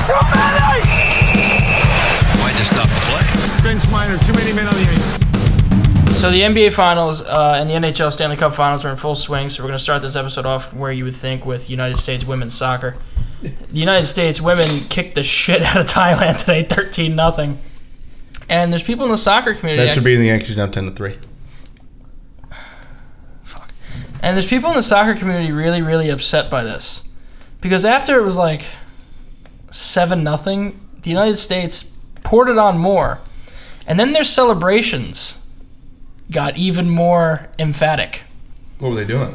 Why'd you stop the play? Bench minor, too many men on the ice. So the NBA Finals and the NHL Stanley Cup Finals are in full swing, so we're going to start this episode off where you would think with United States women's soccer. The United States women kicked the shit out of Thailand today, 13-0. And there's people in the soccer community... That should be in the Yankees now 10-3. Fuck. And there's people in the soccer community really, really upset by this. Because after it was like 7-0, the United States poured it on more. And then their celebrations got even more emphatic. What were they doing?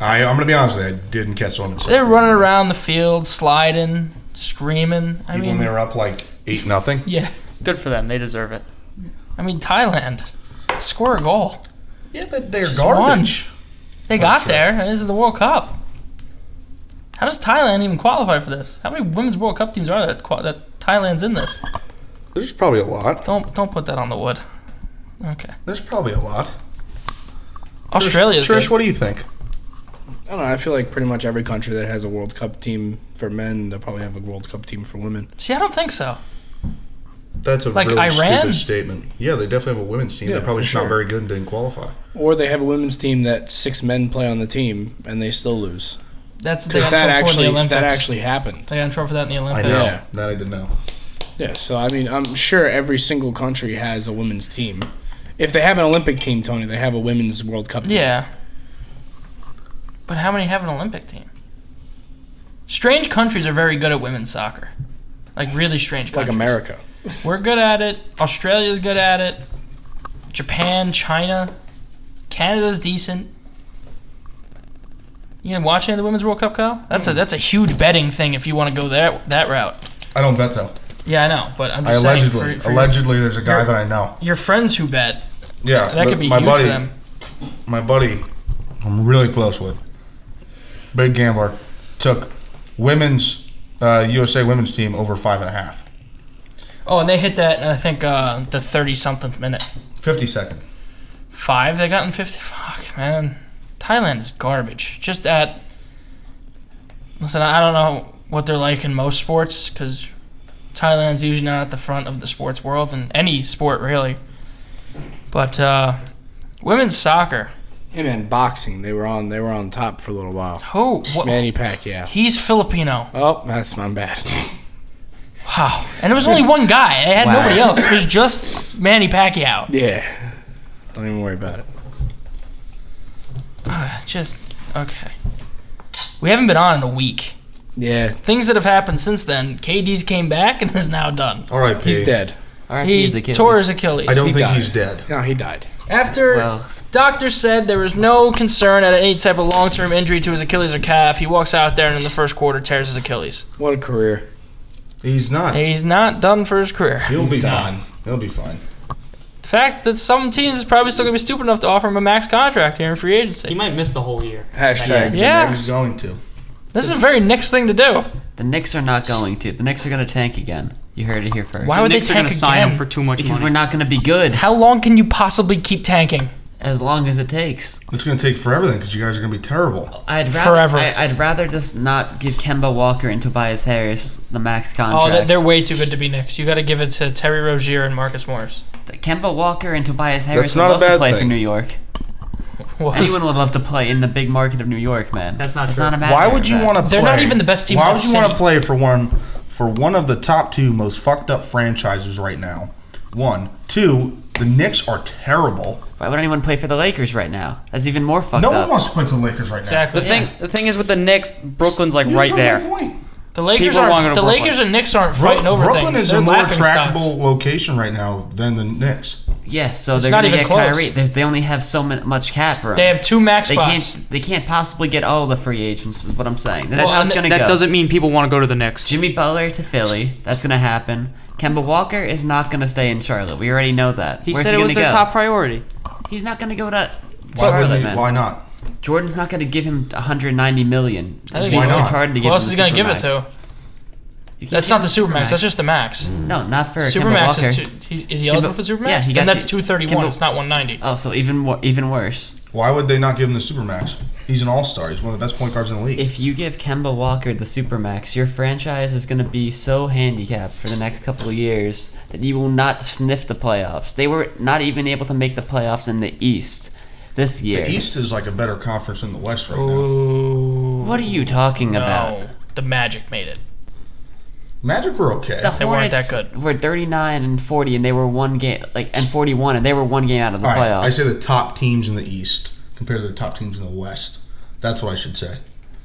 I'm going to be honest with you. I didn't catch one. They were running around the field, sliding, screaming. Even when they were up like 8-0? Yeah. Good for them. They deserve it. I mean, Thailand, score a goal. Yeah, but they're Just garbage. They got there, and this is the World Cup. How does Thailand even qualify for this? How many women's World Cup teams are there that Thailand's in this? There's probably a lot. Don't put that on the wood. Okay. There's probably a lot. Australia's Trish, good. what do you think? I don't know. I feel like pretty much every country that has a World Cup team for men, they'll probably have a World Cup team for women. See, I don't think so. That's a Like really Iran? stupid statement. Yeah, they definitely have a women's team. Yeah, They're probably for just not sure. very good and didn't qualify. Or they have a women's team that 6 men play on the team and they still lose. They Because got that in trouble for the Olympics. actually happened. They got in trouble for that in the I Olympics. know. Yeah. That I didn't know. Yeah, so I mean, I'm sure every single country has a women's team. If they have an Olympic team, Tony, they have a women's World Cup team. Yeah. But how many have an Olympic team? Strange countries are very good at women's soccer. Like really strange Like countries. America. We're good at it. Australia's good at it. Japan, China. Canada's decent. You gonna watch any of the Women's World Cup, Kyle? That's a huge betting thing if you want to go that route. I don't bet, though. Yeah, I know, but I'm I just saying. allegedly, there's a guy that I know. Your friends who bet, Yeah, that could be my huge buddy, for them. My buddy, I'm really close with, big gambler, took women's USA women's team over 5.5. Oh, and they hit that, I think, the 30-something minute. 52nd. 5 they got in 50. Fuck, man. Thailand is garbage. Just at... Listen, I don't know what they're like in most sports, because Thailand's usually not at the front of the sports world, in any sport, really. But women's soccer. Hey man, boxing. They were on top for a little while. Who? What? Manny Pacquiao. He's Filipino. Oh, that's my bad. Wow. And there was only one guy. They had nobody else. It was just Manny Pacquiao. Yeah. Don't even worry about it. Okay. We haven't been on in a week. Yeah. Things that have happened since then. KD's came back and is now done. All right, He's dead. He tore his Achilles. I don't think died. he's dead. No, he died. After doctors said there was no concern at any type of long-term injury to his Achilles or calf, he walks out there and in the first quarter tears his Achilles. What a career. He's not. He's not done for his career. He'll be fine. He'll be fine. The fact that some teams is probably still going to be stupid enough to offer him a max contract here in free agency. He might miss the whole year. Hashtag. Yeah. He's going to. This is a very Knicks thing to do. The Knicks are not going to. The Knicks are going to tank again. You heard it here first. Why The would Knicks they are going tank to sign again? him for too much Because money. we're not going to be good How long can you possibly keep tanking? as long as it takes. It's going to take forever then because you guys are going to be terrible. Forever. I'd rather just not give Kemba Walker and Tobias Harris the max contracts. Oh, they're way too good to be Knicks. You got to give it to Terry Rozier and Marcus Morris. Kemba Walker and Tobias Harris That's would not a love to bad play for thing. New York. Anyone would love to play in the big market of New York, man. That's not It's true. not a matter Why of would you that. want to play? They're not even the best team Why in would the you want city. to play for one of the top 2 most fucked up franchises right now? 1, 2. The Knicks are terrible. Why would anyone play for the Lakers right now? That's even more fucked No up. one wants to play for the Lakers right now. Exactly. The thing is with the Knicks, Brooklyn's like You right just proved there. my point. The Lakers People want to go to Brooklyn. Lakers and Knicks aren't fighting over Brooklyn things. is They're a more laughing attractable stocks. location right now than the Knicks. Yeah, so It's they're not going to even get close. Kyrie. They only have so much cap room. They have 2 max They spots. can't possibly get all the free agents. Is what I'm saying. That's how it's going to go. That doesn't mean people want to go to the Knicks. Jimmy Butler to Philly. That's going to happen. Kemba Walker is not going to stay in Charlotte. We already know that. He Where's said he it was gonna their go? top priority. He's not going to go to Why Charlotte, wouldn't he? man. Why not? Jordan's not going to give him 190 million. I think Why he- not? It's hard to give Who him else is the he going to give it Supermax. to? You can't That's give not the him Supermax. That's just the max. No, not for Kemba Supermax Walker. is is he eligible for Supermax? Yeah, he then got that's 231. Kemba- It's not 190. Oh, so even worse. Why would they not give him the Supermax? He's an all-star. He's one of the best point guards in the league. If you give Kemba Walker the Supermax, your franchise is going to be so handicapped for the next couple of years that you will not sniff the playoffs. They were not even able to make the playoffs in the East this year. The East is like a better conference than the West right now. Ooh. What are you talking about? No, the Magic made it. Magic were okay. The They weren't Hornets that good. were 39 and 40, and they were one game, and 41, and they were one game out of the All right, playoffs. I say the top teams in the East compared to the top teams in the West. That's what I should say.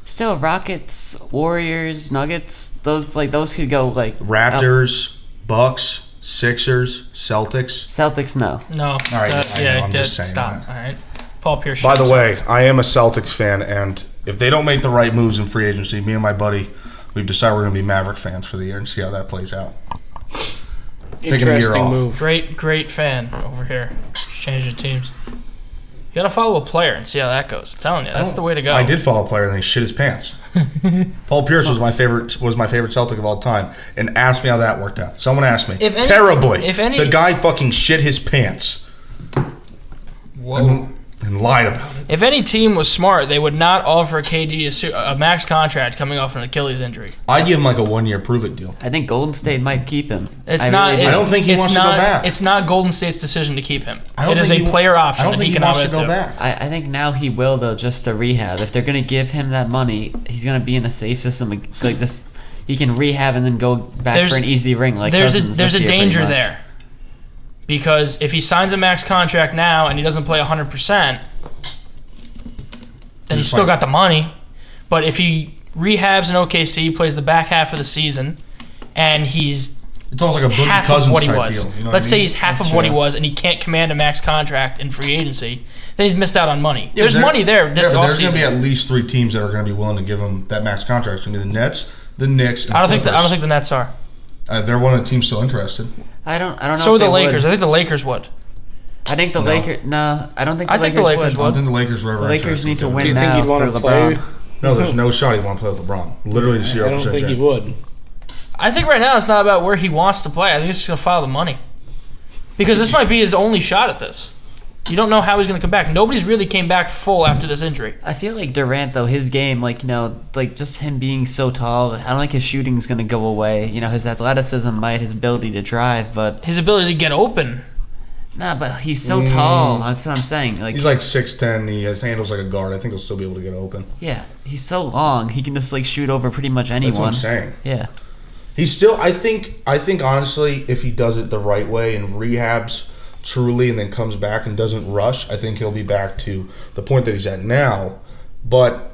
Still, Rockets, Warriors, Nuggets, those could go like Raptors, Bucks, Sixers, Celtics. Celtics. No, No. All right, I know, I'm just saying Stop. that. All right. Paul Pierce. By the shows way, I am a Celtics fan, and if they don't make the right moves in free agency, me and my buddy, we've decided we're going to be Maverick fans for the year and see how that plays out. Taking a year Interesting off. move. Great fan over here. Changing teams. You gotta follow a player and see how that goes. I'm telling you, that's the way to go. I did follow a player and he shit his pants. Paul Pierce was my favorite Celtic of all time, and asked me how that worked out. Someone asked me. Terribly. The guy fucking shit his pants Whoa. and lied about it. If any team was smart, they would not offer KD a max contract coming off an Achilles injury. I'd give him like a 1-year prove-it deal. I think Golden State might keep him. It's I not. really do. I don't think he it's wants to not, go back. It's not Golden State's decision to keep him. I don't It is think a player option I don't that think he he can wants opt to go into. back. I think now he will though, just to rehab. If they're gonna give him that money, he's gonna be in a safe system like this. He can rehab and then go back for an easy ring like Cousins there's this a year, pretty danger much. there, because if he signs a max contract now and he doesn't play 100%, then he's He's still like- got the money. But if he rehabs in OKC, plays the back half of the season, and he's It's almost like a Boogie half Cousins of what he type was. deal. You know Let's what I say mean? he's half That's of what he true. was, and he can't command a max contract in free agency. Then he's missed out on money. Yeah, There's but money there this but there's going to be offseason. at least 3 teams that are going to be willing to give him that max contract. It's going to be the Nets, the Knicks, and I don't think Clippers. the Nets are. They're one of the teams still interested. I don't know. So are if the they Lakers. Would. I think the Lakers would. I think the No. Lakers. No, I don't think the I think Lakers the Lakers I don't would. think the Lakers were ever The Lakers interested need to in win Do you now think he'd for want to LeBron. play? No, there's no shot he'd want to play with LeBron. Literally 0% I don't think he chance. would. I think right now it's not about where he wants to play. I think it's just going to follow the money. Because this might be his only shot at this. You don't know how he's going to come back. Nobody's really came back full after this injury. I feel like Durant though, his game, just him being so tall. I don't think his shooting's gonna go away. His athleticism might, his ability to drive, but His ability to get open. but he's so tall. That's what I'm saying. He's like 6'10". He has handles like a guard. I think he'll still be able to get open. yeah, he's so long. He can just shoot over pretty much anyone. That's what I'm saying. Yeah. He's still. I think honestly, if he does it the right way and rehabs truly, and then comes back and doesn't rush, I think he'll be back to the point that he's at now. But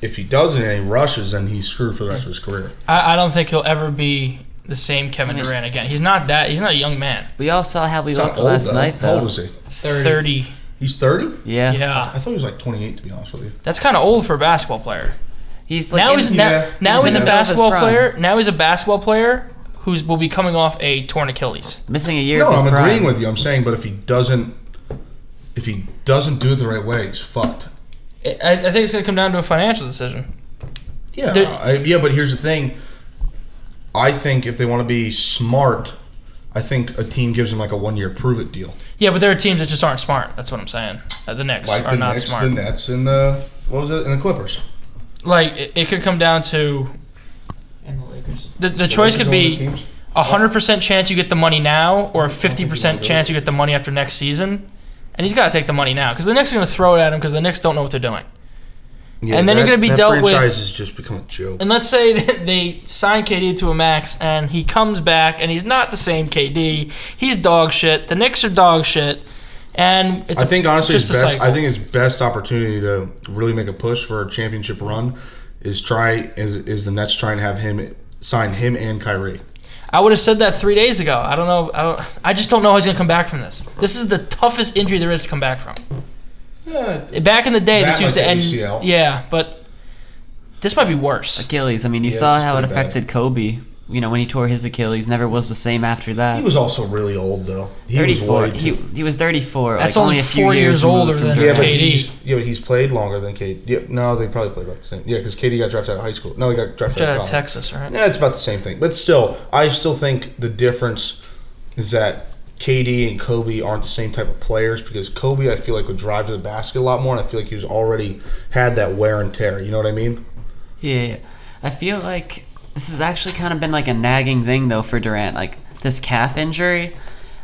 if he doesn't and he rushes, then he's screwed for the rest of his career. I don't think he'll ever be the same Kevin Durant again. He's not a young man. We all saw how we He's not looked old, last though. night, How old though. is he? 30. He's 30. Yeah. Yeah. I thought he was like 28. To be honest with you. That's kind of old for a basketball player. He's Now in- he's yeah. now He's he's in a the middle of his basketball prime. player. Now he's a basketball player will be coming off a torn Achilles. missing a year No, of his I'm prime. agreeing with you. I'm saying, but if he doesn't do it the right way, he's fucked. I think it's going to come down to a financial decision. Yeah, but here's the thing. I think if they want to be smart, I think a team gives him like a 1-year prove-it deal. Yeah, but there are teams that just aren't smart. That's what I'm saying. The Knicks Like are the not Knicks, smart. the Nets, and the Clippers. Like it could come down to And the Lakers. the choice could be Teams? 100% chance you get the money now, or a 50% chance you get the money after next season. And he's got to take the money now because the Knicks are going to throw it at him because the Knicks don't know what they're doing. Yeah, And then you're gonna be that dealt with- franchise has just become a joke. And let's say that they sign KD to a max and he comes back and he's not the same KD. He's dog shit. The Knicks are dog shit. And it's I think honestly, just his a best. cycle. I think his best opportunity to really make a push for a championship run is the Nets trying to have him sign him and Kyrie. I would have said that 3 days ago. I don't know. I just don't know how he's going to come back from this. This is the toughest injury there is to come back from. Yeah, Back in the day, this That, used like to end. the ACL. Yeah, this might be worse. Achilles. I mean, you Yeah, saw it's how it pretty bad. affected Kobe. When he tore his Achilles, never was the same after that. he was also really old though. He 34. was way too. He was 34. That's like only only a few 4 years removed older from than Yeah, but Durant. KD. he's played longer than KD. Yeah, no, they probably played about the same. Yeah, because KD got drafted out of high school. No, he got drafted out Out of of college. Texas, right? Yeah, it's about the same thing. But still, I still think the difference is that KD and Kobe aren't the same type of players, because Kobe, I feel like, would drive to the basket a lot more, and I feel like he was already had that wear and tear. You know what I mean? Yeah. I feel like this has actually kind of been like a nagging thing though for Durant, like this calf injury.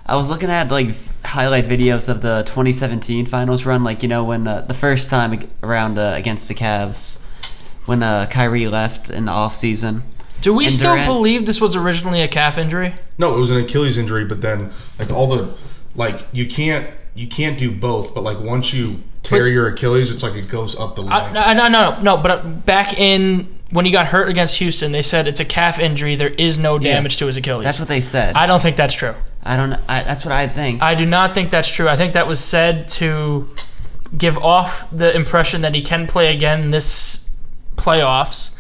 I was looking at like highlight videos of the 2017 finals run, like, you know, when the first time around against the Cavs, when Kyrie left in the offseason. Do we And still Durant- believe this was originally a calf injury? No, it was an Achilles injury, but then like all the you can't do both. But like once you tear your Achilles, it's like it goes up the leg. No. But back in when he got hurt against Houston, they said it's a calf injury. There is no damage to his Achilles. That's what they said. I don't think that's true. I don't know. That's what I think. I do not think that's true. I think that was said to give off the impression that he can play again this playoffs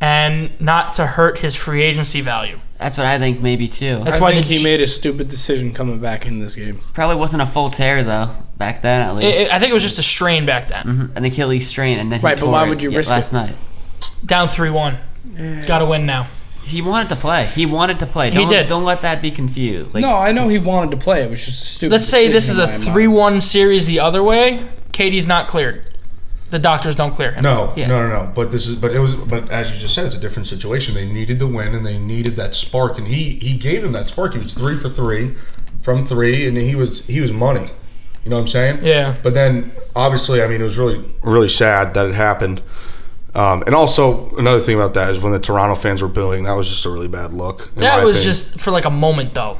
and not to hurt his free agency value. That's what I think maybe too. That's I why think the- he made a stupid decision coming back in this game. Probably wasn't a full tear though, back then at least. I think it was just a strain back then. An Achilles strain, and then he Right, but tore why it would you risk last it? night. Down 3-1. Got to win now. He wanted to play. He Don't, did. Don't let that be confused. Like, No, I know he wanted to play. It was just a stupid Let's say this is a decision in my mind. 3-1 series the other way. KD's not cleared. The doctors don't clear him. No. But but as you just said, it's a different situation. They needed the win, and they needed that spark, and he gave him that spark. He was 3 for 3 from 3, and he was money. You know what I'm saying? Yeah. But then obviously, I mean, it was really, really sad that it happened. And also another thing about that is when the Toronto fans were booing, that was just a really bad look. in That my was opinion. just for like a moment, though.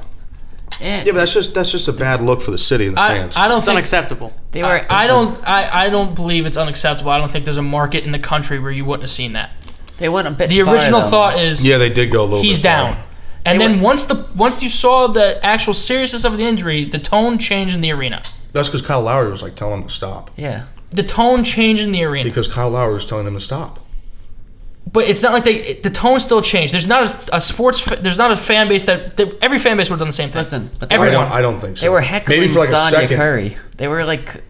Yeah, but that's just a bad look for the city and the fans. I don't It's think unacceptable. they were. I don't believe it's unacceptable. I don't think there's a market in the country where you wouldn't have seen that. They went a bit. The far, original though. thought is Yeah, they did go a little he's bit far. down. And then once you saw the actual seriousness of the injury, the tone changed in the arena. That's because Kyle Lowry was like telling them to stop. Yeah. The tone changed in the arena. Because Kyle Lowry was telling them to stop. But it's not like the tone still changed. There's not there's not a fan base that every fan base would have done the same thing. Listen, but Everyone. I don't think so. they were heckling Maybe for like a Sonya second. Curry. They were like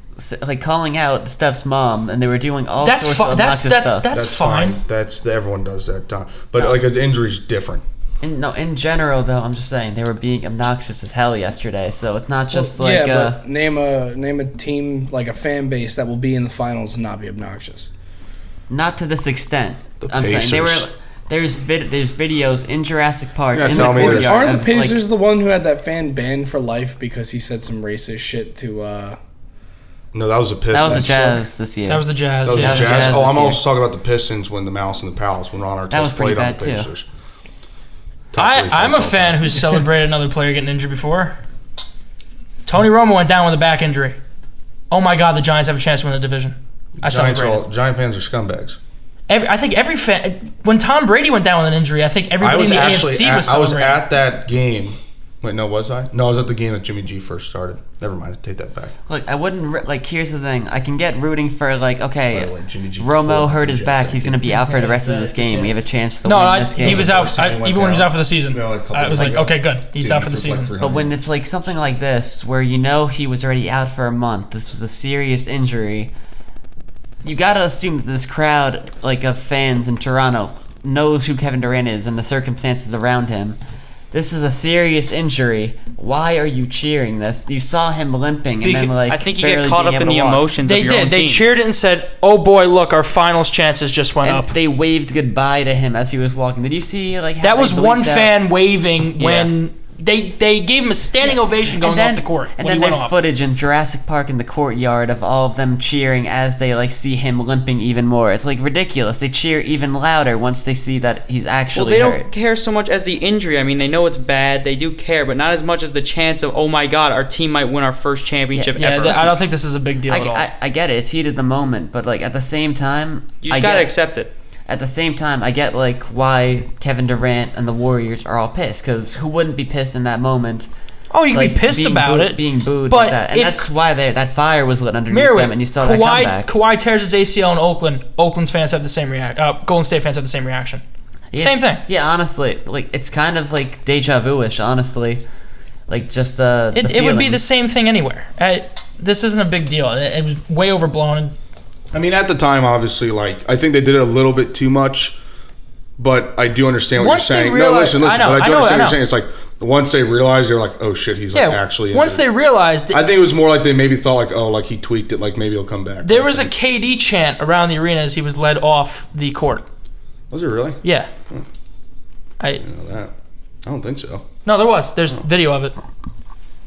calling out Steph's mom, and they were doing all That's sorts fine. of That's obnoxious stuff. that's fine. That's everyone does that time. But like an injury's different. In general, though, I'm just saying they were being obnoxious as hell yesterday. So it's not just like but name a team, like a fan base that will be in the finals and not be obnoxious. not to this extent. The I'm saying they were. Pacers. There's videos in Jurassic Park Yeah, in tell the me this. courtyard Aren't the of, Pacers like, the one who had that fan banned for life because he said some racist shit to? No, that was the Pistons. that was the Jazz this year. That was the Jazz. That was yeah. the Jazz. Jazz Oh, this I'm year. also talking about the Pistons when the Mouse and the Palace when Ron Artest was pretty played on bad, the too. Pacers. Top three I'm a fans all fan time. who's celebrated another player getting injured before. Tony Romo went down with a back injury. Oh my God, the Giants have a chance to win the division. I celebrated. Giant fans are scumbags. I think every fan. When Tom Brady went down with an injury, I think everybody in the AFC was I was celebrating. at that game. Wait, no, was I? No, I was at the game that Jimmy G first started. Never mind, I take that back. Look, I wouldn't like. Here's the thing. I can get rooting for like. Okay, By the way, Jimmy G Romo before hurt the his Jets, back. I He's think. going to be out for the rest of this game. We have a chance to No, win this game. he was out. First time he went Even when he was down. out for the season, No, like a couple I was years like, ago. okay, good. He's Dude, out for the he took, like, season. 300. But when it's like something like this, where you know he was already out for a month, this was a serious injury. You gotta assume that this crowd, like of fans in Toronto, knows who Kevin Durant is and the circumstances around him. This is a serious injury. Why are you cheering this? You saw him limping and then like I think you barely get caught being up in able the to walk. emotions They of your own did. They team. cheered it and said, "Oh boy, look, our finals chances just went And up." they waved goodbye to him as he was walking. Did you see like how That they was one bleeped out? fan waving Yeah. when they gave him a standing ovation going off the court. And when then he went there's off. footage in Jurassic Park in the courtyard of all of them cheering as they like see him limping even more. It's like ridiculous. They cheer even louder once they see that he's Well, actually they hurt. don't care so much as the injury. I mean, they know it's bad. They do care, but not as much as the chance of, oh my God, our team might win our first championship Yeah, ever. I don't think this is a big deal at all. I get it. It's heat of the moment, but like at the same time, You just I gotta get- accept it. At the same time, I get like why Kevin Durant and the Warriors are all pissed. Because who wouldn't be pissed in that moment? Oh, you can Like, be pissed being about booed- it. being booed but like that, and if- that's why that fire was lit underneath Mirror them, and you saw that comeback. Kawhi tears his ACL in Oakland. Oakland's fans have the same reaction. Golden State fans have the same reaction. Yeah, Same thing. Yeah, honestly, like it's kind of like deja vu-ish. Honestly, like just the It would be feeling. the same thing anywhere. This isn't a big deal. It was way overblown. I mean, at the time, obviously, like I think they did it a little bit too much, But I do understand what Once you're they saying. realize- Listen. I know, But I do I know, understand I what you're saying. It's like once they realize, they're like, oh shit, he's like actually. Once they realized, I think it was more like they maybe thought like, oh, like he tweaked it, like maybe he'll come back. there was a KD chant around the arena as he was led off the court. Was it really? Yeah. I didn't know that. I don't think so. No, there was. There's video of it.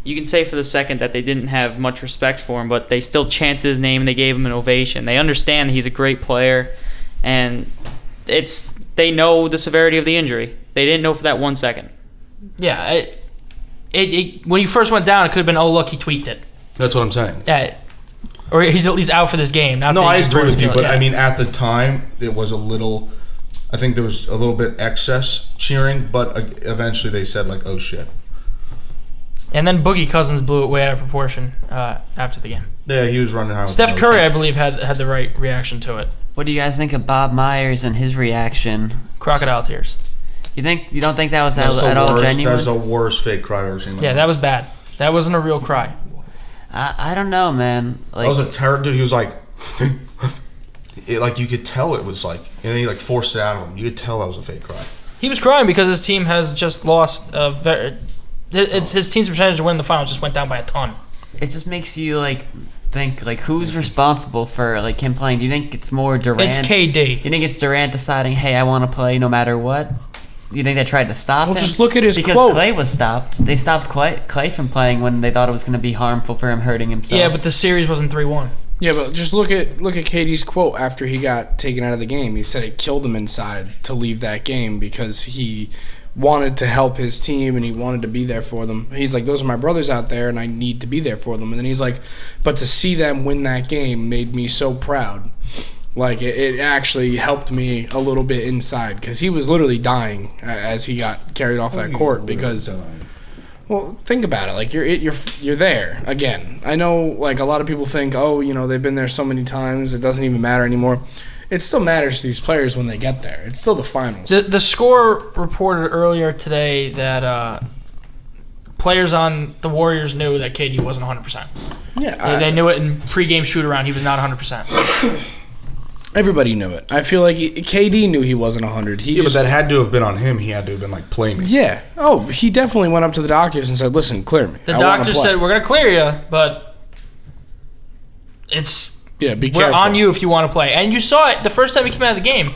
You can say for the second that they didn't have much respect for him, but they still chanted his name and they gave him an ovation. They understand that he's a great player, and they know the severity of the injury. They didn't know for that 1 second. Yeah. When he first went down, it could have been, oh, look, he tweaked it. That's what I'm saying. Yeah. Or he's at least out for this game. Not No, that he I just agree tore his with you, feeling. but Yeah. I mean, at the time, it was a little. I think there was a little bit excess cheering, but eventually they said like, "Oh shit." And then Boogie Cousins blew it way out of proportion after the game. Yeah, he was running high. Steph Curry, I believe, had the right reaction to it. What do you guys think of Bob Myers and his reaction? Crocodile tears. You don't think that was at all genuine? That's the worst fake cry I've ever seen. Yeah, that was bad. That wasn't a real cry. I don't know, man. Like, That was a terrible dude. He was like, like you could tell it was like, and then he like forced it out of him. You could tell that was a fake cry. He was crying because his team has just lost. His team's percentage to win the finals just went down by a ton. it just makes you like think like who's responsible for like him playing. Do you think it's more Durant? It's KD. Do you think it's Durant deciding, hey, I want to play no matter what? Do you think they tried to stop him? Well, just look at his because quote. Clay was stopped. They stopped Clay from playing when they thought it was going to be harmful for him hurting himself. Yeah, but the series wasn't 3-1. Yeah, but just look at KD's quote after he got taken out of the game. He said it killed him inside to leave that game because he wanted to help his team and he wanted to be there for them. He's like, those are my brothers out there and I need to be there for them. And then he's like, but to see them win that game made me so proud. Like, it actually helped me a little bit inside because he was literally dying as he got carried off that court because... Well, think about it. Like you're there again. I know, like a lot of people think, oh, you know, they've been there so many times, it doesn't even matter anymore. It still matters to these players when they get there. It's still the finals. The score reported earlier today that players on the Warriors knew that KD wasn't 100%. Yeah, They knew it in pregame shoot around. He was not 100%. everybody knew it. I feel like KD knew he wasn't 100. But that had to have been on him. He had to have been like playing me. Yeah. Oh, he definitely went up to the doctors and said, "Listen, clear me." The I wanna doctor play." said, we're going to clear you, but we're careful. on you if you want to play. And you saw it the first time he came out of the game.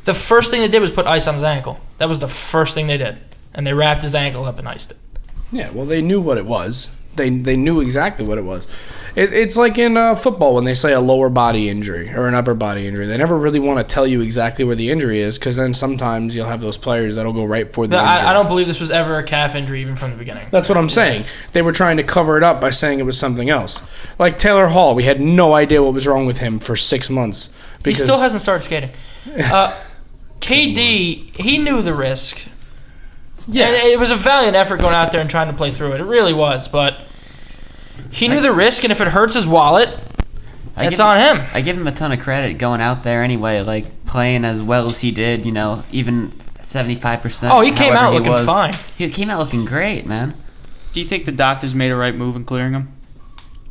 The first thing they did was put ice on his ankle. That was the first thing they did. And they wrapped his ankle up and iced it. Yeah, well, they knew what it was. They knew exactly what it was. It's like in football when they say a lower body injury or an upper body injury. They never really want to tell you exactly where the injury is because then sometimes you'll have those players that'll go right for the injury. I don't believe this was ever a calf injury even from the beginning. That's what I'm saying. They were trying to cover it up by saying it was something else. Like Taylor Hall, we had no idea what was wrong with him for 6 months. He still hasn't started skating. KD, he knew the risk. Yeah. And it was a valiant effort going out there and trying to play through it. It really was, but he knew the risk, and if it hurts his wallet, it's on him. I give him a ton of credit going out there anyway, like playing as well as he did, you know, even 75%. Oh, he came out looking fine. He came out looking great, man. Do you think the doctors made a right move in clearing him?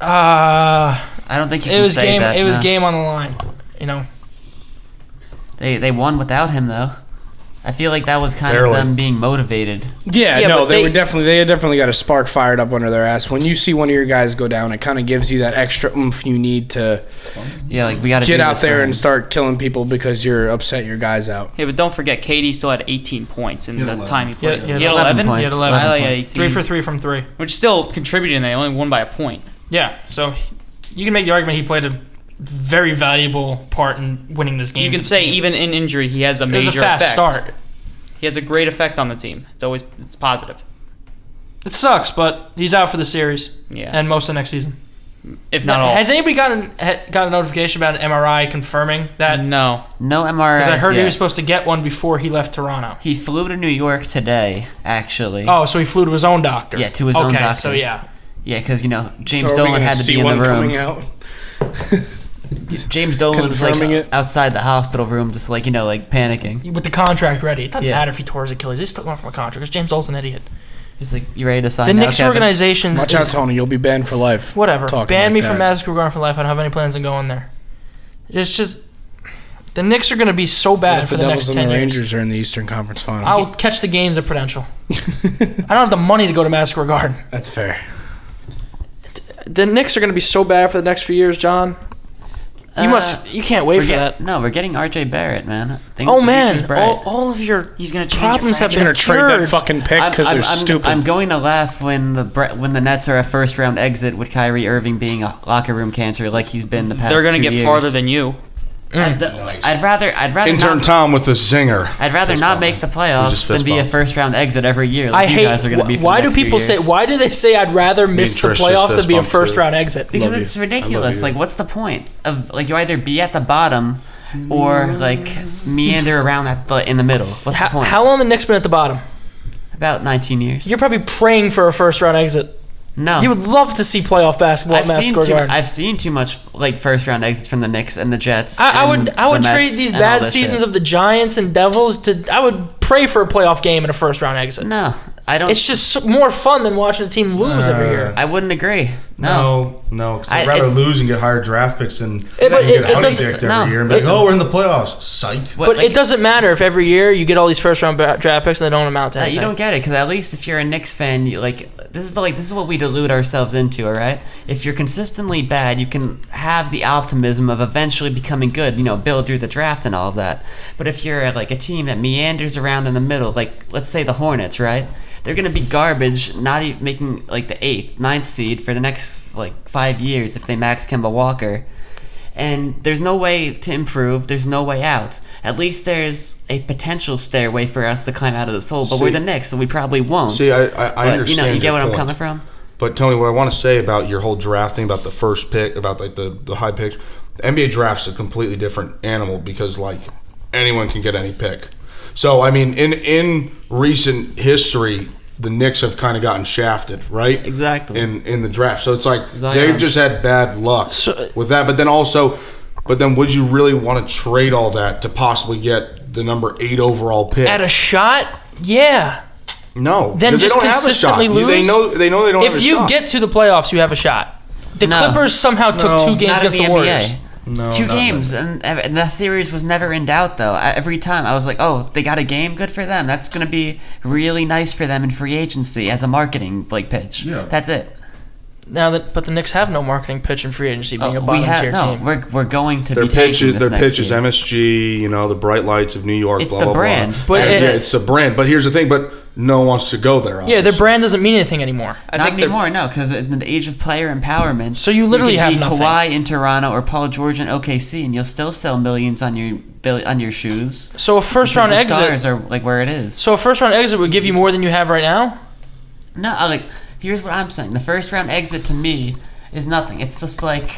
I don't think you It can was say game. that. It was no. game on the line. You know. They won without him though. I feel like that was kind Barely. of them being motivated. Yeah, Yeah, no, but they had definitely got a spark fired up under their ass. When you see one of your guys go down, it kind of gives you that extra oomph you need to Yeah, like we got to get out there and start killing people because you're upset your guy's out. Yeah, but don't forget, KD still had 18 points in He had the 11. time he played. He had He had 11 11? points. He had 11 I like points. 18. 3 for 3 from 3. Which still contributed, and they only won by a point. Yeah, so you can make the argument he played a very valuable part in winning this game. You can say even in injury, he has a it major was a fast effect. start. He has a great effect on the team. It's positive. It sucks, but he's out for the series Yeah. and most of next season. If not all. Has anybody got a notification about an MRI confirming that? No. No MRIs. Because I heard he yet. was supposed to get one before he left Toronto. He flew to New York today, actually. Oh, so he flew to his own doctor. Yeah, to his own Okay, doctor. so yeah. Yeah, because, you know, James So are we Dolan gonna had to see be in the one room. coming out? James Dolan was like Confirming it? outside the hospital room, just like, you know, like panicking. With the contract ready. It doesn't Yeah. matter if he tore his Achilles. He's still going from a contract because James Dolan's an idiot. He's like, you ready to sign The now, Knicks Kevin? organizations Watch out, Tony. You'll be banned for life. whatever. Talking Ban like me that. from Madison Square Garden for life. I don't have any plans on going there. It's just The Knicks are going to be so bad If for the the Devils next and 10 the years. Rangers are in the Eastern Conference Final. I'll catch the games at Prudential. I don't have the money to go to Madison Square Garden. That's fair. The Knicks are going to be so bad for the next few years, John. You can't wait for that. No, we're getting R.J. Barrett, man. Oh man, bright. all of your He's gonna change problems have your been They're going to trade that cured. fucking pick because they're stupid. I'm going to laugh when the Nets are a first round exit with Kyrie Irving being a locker room cancer like he's been the past. They're gonna 2 get years. farther than you. I'd rather Intern not, Tom with the zinger. I'd rather not make the playoffs Just than fist be a bump. first round exit every year. Like I you hate. guys are going to be. For Why the do next few people say? years. Why do they say I'd rather miss the Trish just playoffs than fist be a bumped first too. round exit? Because Love it's you. ridiculous. you. Like, what's the point of you either be at the bottom or like meander around in the middle? What's the point? How long the Knicks been at the bottom? About 19 years. You're probably praying for a first round exit. No. You would love to see playoff basketball at Madison Square Garden. I've seen too much like first round exits from the Knicks and the Jets. I and would the trade Mets these and all bad this seasons shit. of the Giants and Devils to. I would pray for a playoff game and a first round exit. No, I don't. It's just more fun than watching a team lose every year. I wouldn't agree. No. No, because I'd rather it's- lose and get higher draft picks than but get it does- outdicked every no. year and be like, Listen. oh, we're in the playoffs. Psych. But it doesn't matter if every year you get all these first round draft picks and they don't amount to anything. You don't get it because at least if you're a Knicks fan, this is what we delude ourselves into. All right, if you're consistently bad, you can have the optimism of eventually becoming good. Build through the draft and all of that. But if you're like a team that meanders around in the middle, like let's say the Hornets, right? They're gonna be garbage, not even making like the 8th, 9th seed for the next like 5 years if they max Kemba Walker. And there's no way to improve. There's no way out. At least there's a potential stairway for us to climb out of this hole. But we're the Knicks, so we probably won't. See, I But, understand. you get your what I'm point. coming from? But Tony, what I want to say about your whole draft thing, about the first pick, about like the high picks, the NBA draft's a completely different animal because like anyone can get any pick. So I mean, in recent history, the Knicks have kind of gotten shafted, right? Exactly. In the draft, so it's like Zion. they've just had bad luck with that. But then would you really want to trade all that to possibly get the number 8 overall pick? At a shot, yeah. No, Then because just they don't have a shot. consistently lose? They know they don't have a If you shot. get to the playoffs, you have a shot. The No. Clippers somehow took 2 games Not in against the the Warriors. NBA. No, 2 not games, and the series was never in doubt, though. Every time I was like, oh, they got a game? Good for them. That's going to be really nice for them in free agency as a marketing pitch. Yeah. That's it. But the Knicks have no marketing pitch in free agency, being a bottom tier team. We're going to Their be pitch taking is this their next pitch is season. MSG, the bright lights of New York. It's blah, the blah, brand. Blah. But And, it's a brand. But here's the thing. But no one wants to go there. Yeah, their obviously. brand doesn't mean anything anymore. Not anymore, no, because in the age of player empowerment, So you literally can have be nothing. Kawhi in Toronto or Paul George in OKC, and you'll still sell millions on your shoes. So a first round the exit. stars are like where it is. So a first round exit would give you more than you have right now. No, here's what I'm saying. The first round exit to me is nothing. It's just like,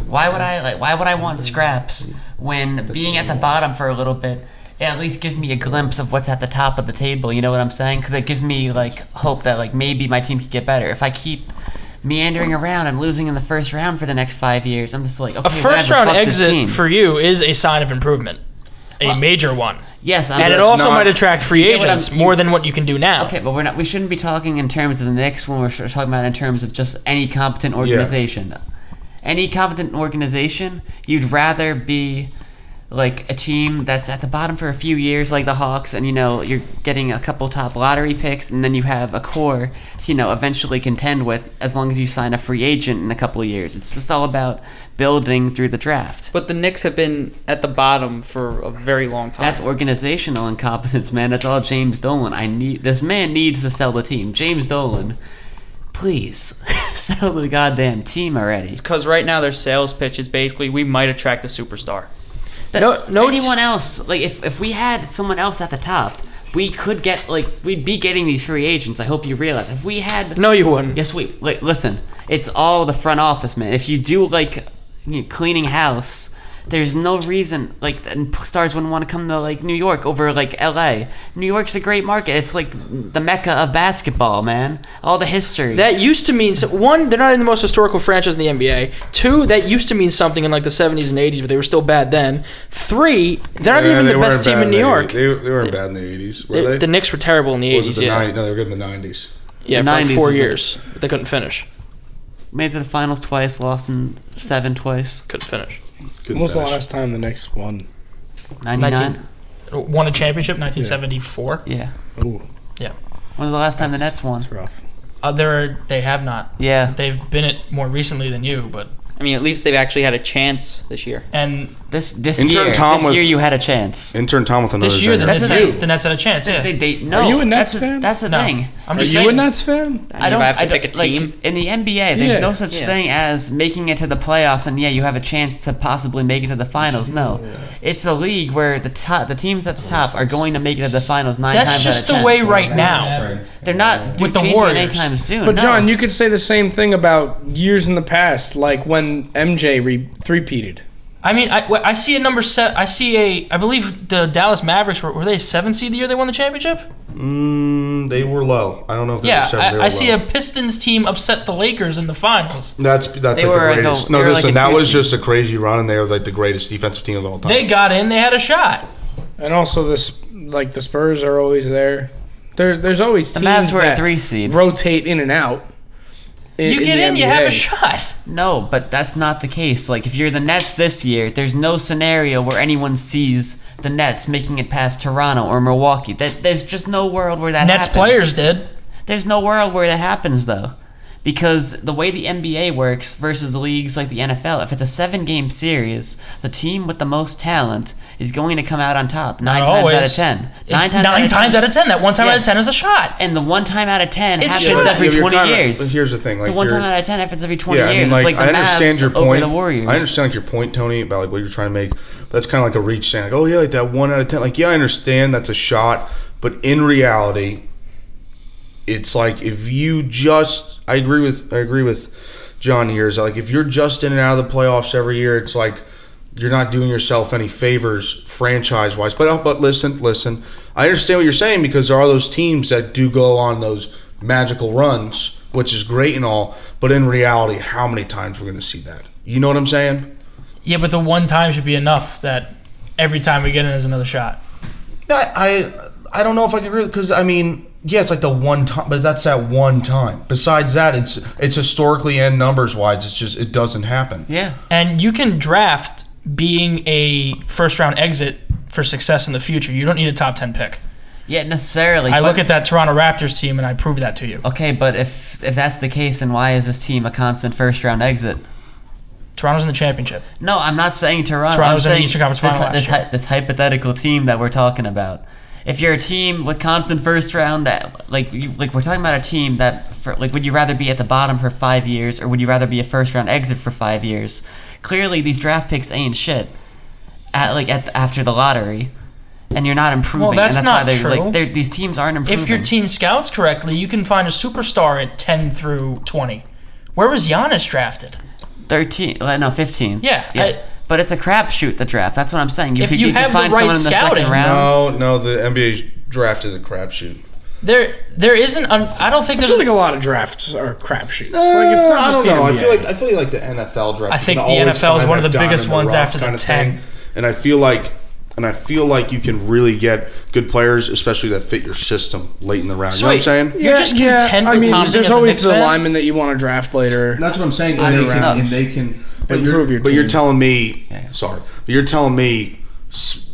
why would I want scraps when being at the bottom for a little bit, it at least gives me a glimpse of what's at the top of the table. You know what I'm saying? Because it gives me hope that maybe my team could get better. If I keep meandering around and losing in the first round for the next 5 years, I'm just like, okay, A first whatever, round fuck this team. exit for you is a sign of improvement, a major one, Yes, and it just- also not- might attract free You get what agents I'm- more than what you can do now. Okay, but we shouldn't be talking in terms of the Knicks when we're talking about in terms of just any competent organization. Any competent organization, you'd rather be like a team that's at the bottom for a few years, like the Hawks, and you're getting a couple top lottery picks, and then you have a core, eventually contend with as long as you sign a free agent in a couple of years. It's just all about building through the draft. But the Knicks have been at the bottom for a very long time. That's organizational incompetence, man. That's all James Dolan. This man needs to sell the team. James Dolan, please sell the goddamn team already. because right now their sales pitch is basically we might attract a superstar. Anyone else, if we had someone else at the top, we could get we'd be getting these free agents. I hope you realize if we had. No, you wouldn't. Yes, listen. It's all the front office, man. If you do cleaning house, there's no reason and stars wouldn't want to come to New York over LA. New York's a great market. It's the mecca of basketball, man. All the history. That used to mean one, they're not in the most historical franchise in the NBA. 2, that used to mean something in the 70s and 80s, but they were still bad then. 3, they're not even the best team in New York. They weren't bad in the 80s, were they? The Knicks were terrible in the Was 80s. it the Yeah, 90s? No, they were good in the 90s. yeah, The for 90s 4 was years, but they couldn't finish. Made it to the finals twice, lost in 7 twice. Couldn't finish. Couldn't When was the finish. last time the Knicks won 99? Won a championship 1974. Yeah. Ooh, Yeah. When was the last time the Nets won? that's rough. They have not. Yeah. They've been it more recently than you, but I mean, at least they've actually had a chance this year. and This Intern year, Tom this with- year you had a chance. Intern Tom with another this year the zinger. Nets had a chance. Yeah. No. Are you a Nets that's fan? That's the No. thing. I'm Are just you saying. a Nets fan? I don't. If I have to pick a like, team. in the NBA, there's Yeah. no such thing as making it to the playoffs and you have a chance to possibly make it to the finals. No, it's a league where the teams at the top are going to make it to the finals 9 That's times just out of 10. the way right now. They're not With the changing it Warriors. anytime soon. But no. John, you could say the same thing about years in the past, like when MJ three-peated. I mean, I see a number set. I believe the Dallas Mavericks were they a 7 seed the year they won the championship? They were low. I don't know if they were Yeah, 7. They were I see low. a Pistons team upset the Lakers in the finals. That's like the were like greatest. a- No, they were listen, like a that two was seed. just a crazy run, and they were like the greatest defensive team of all time. They got in. They had a shot. And also, the Spurs are always there. There's always the teams Mavs were a that 3 seed. rotate in and out. You get the in, you have NBA. a shot. No, but that's not the case. Like, if you're the Nets this year, there's no scenario where anyone sees the Nets making it past Toronto or Milwaukee. There's just no world where that Nets happens. players did. There's no world where that happens, though. Because the way the NBA works versus leagues like the NFL, if it's a 7-game series, the team with the most talent is going to come out on top 9 Not times out of always. 10. It's 9 times out of 10. That one time Yeah. out of 10 is a shot. And the 1 time out of 10 It's happens shot. every Yeah, but 20 you're kinda- years. Here's the thing, like The 1 you're- time out of 10 happens every 20 Yeah, I years. mean, like, it's like the I understand Mavs your over point. the Warriors. I understand like your point, Tony, about like what you're trying to make. That's kind of like a reach, saying like, oh yeah, like that 1 out of 10. Like, yeah, I understand that's a shot, but in reality, it's like if you just, I agree with John here. Is like if you're just in and out of the playoffs every year, it's like you're not doing yourself any favors franchise wise. But listen, I understand what you're saying, because there are those teams that do go on those magical runs, which is great and all. But in reality, how many times we're going to see that? You know what I'm saying? Yeah, but the one time should be enough that every time we get in is another shot. I don't know if I can agree, because I mean, yeah, it's like the one time, but that's that one time. Besides that, it's historically and numbers wise, it's just it doesn't happen. Yeah. And you can draft being a first round exit for success in the future. You don't need a top 10 pick. Yeah, necessarily. I but- look at that Toronto Raptors team and I prove that to you. Okay, but if that's the case, then why is this team a constant first-round exit? Toronto's in the championship. No, I'm not saying Toronto. Toronto's I'm in the saying Eastern Conference Final last year. this hypothetical team that we're talking about. If you're a team with constant first round, like we're talking about a team that, would you rather be at the bottom for 5 years, or would you rather be a first round exit for 5 years? Clearly, these draft picks ain't shit. After the lottery, and you're not improving. Well, that's and not that's why true. these teams aren't improving. If your team scouts correctly, you can find a superstar at 10 through 20. Where was Giannis drafted? 15. Yeah, But it's a crapshoot, the draft. That's what I'm saying. If you could have the find right someone in the scouting- second round. No, the NBA draft is a crapshoot. There isn't. I don't think I there's. feel like a lot of drafts are crapshoots. Like it's not I just don't the know. NBA. I feel like the NFL draft. I think you the can always NFL is find one of that the diamond biggest in the ones rough after the kind of 10. thing. And I feel like you can really get good players, especially that fit your system late in the round. You know what I'm saying? You're just content I with mean, Thompson there's as a always Knicks the fan? lineman that you want to draft later. That's what I'm saying. I And mean, they can. nuts. And they can Improve your But you're team. telling me. Yeah. Sorry, but you're telling me.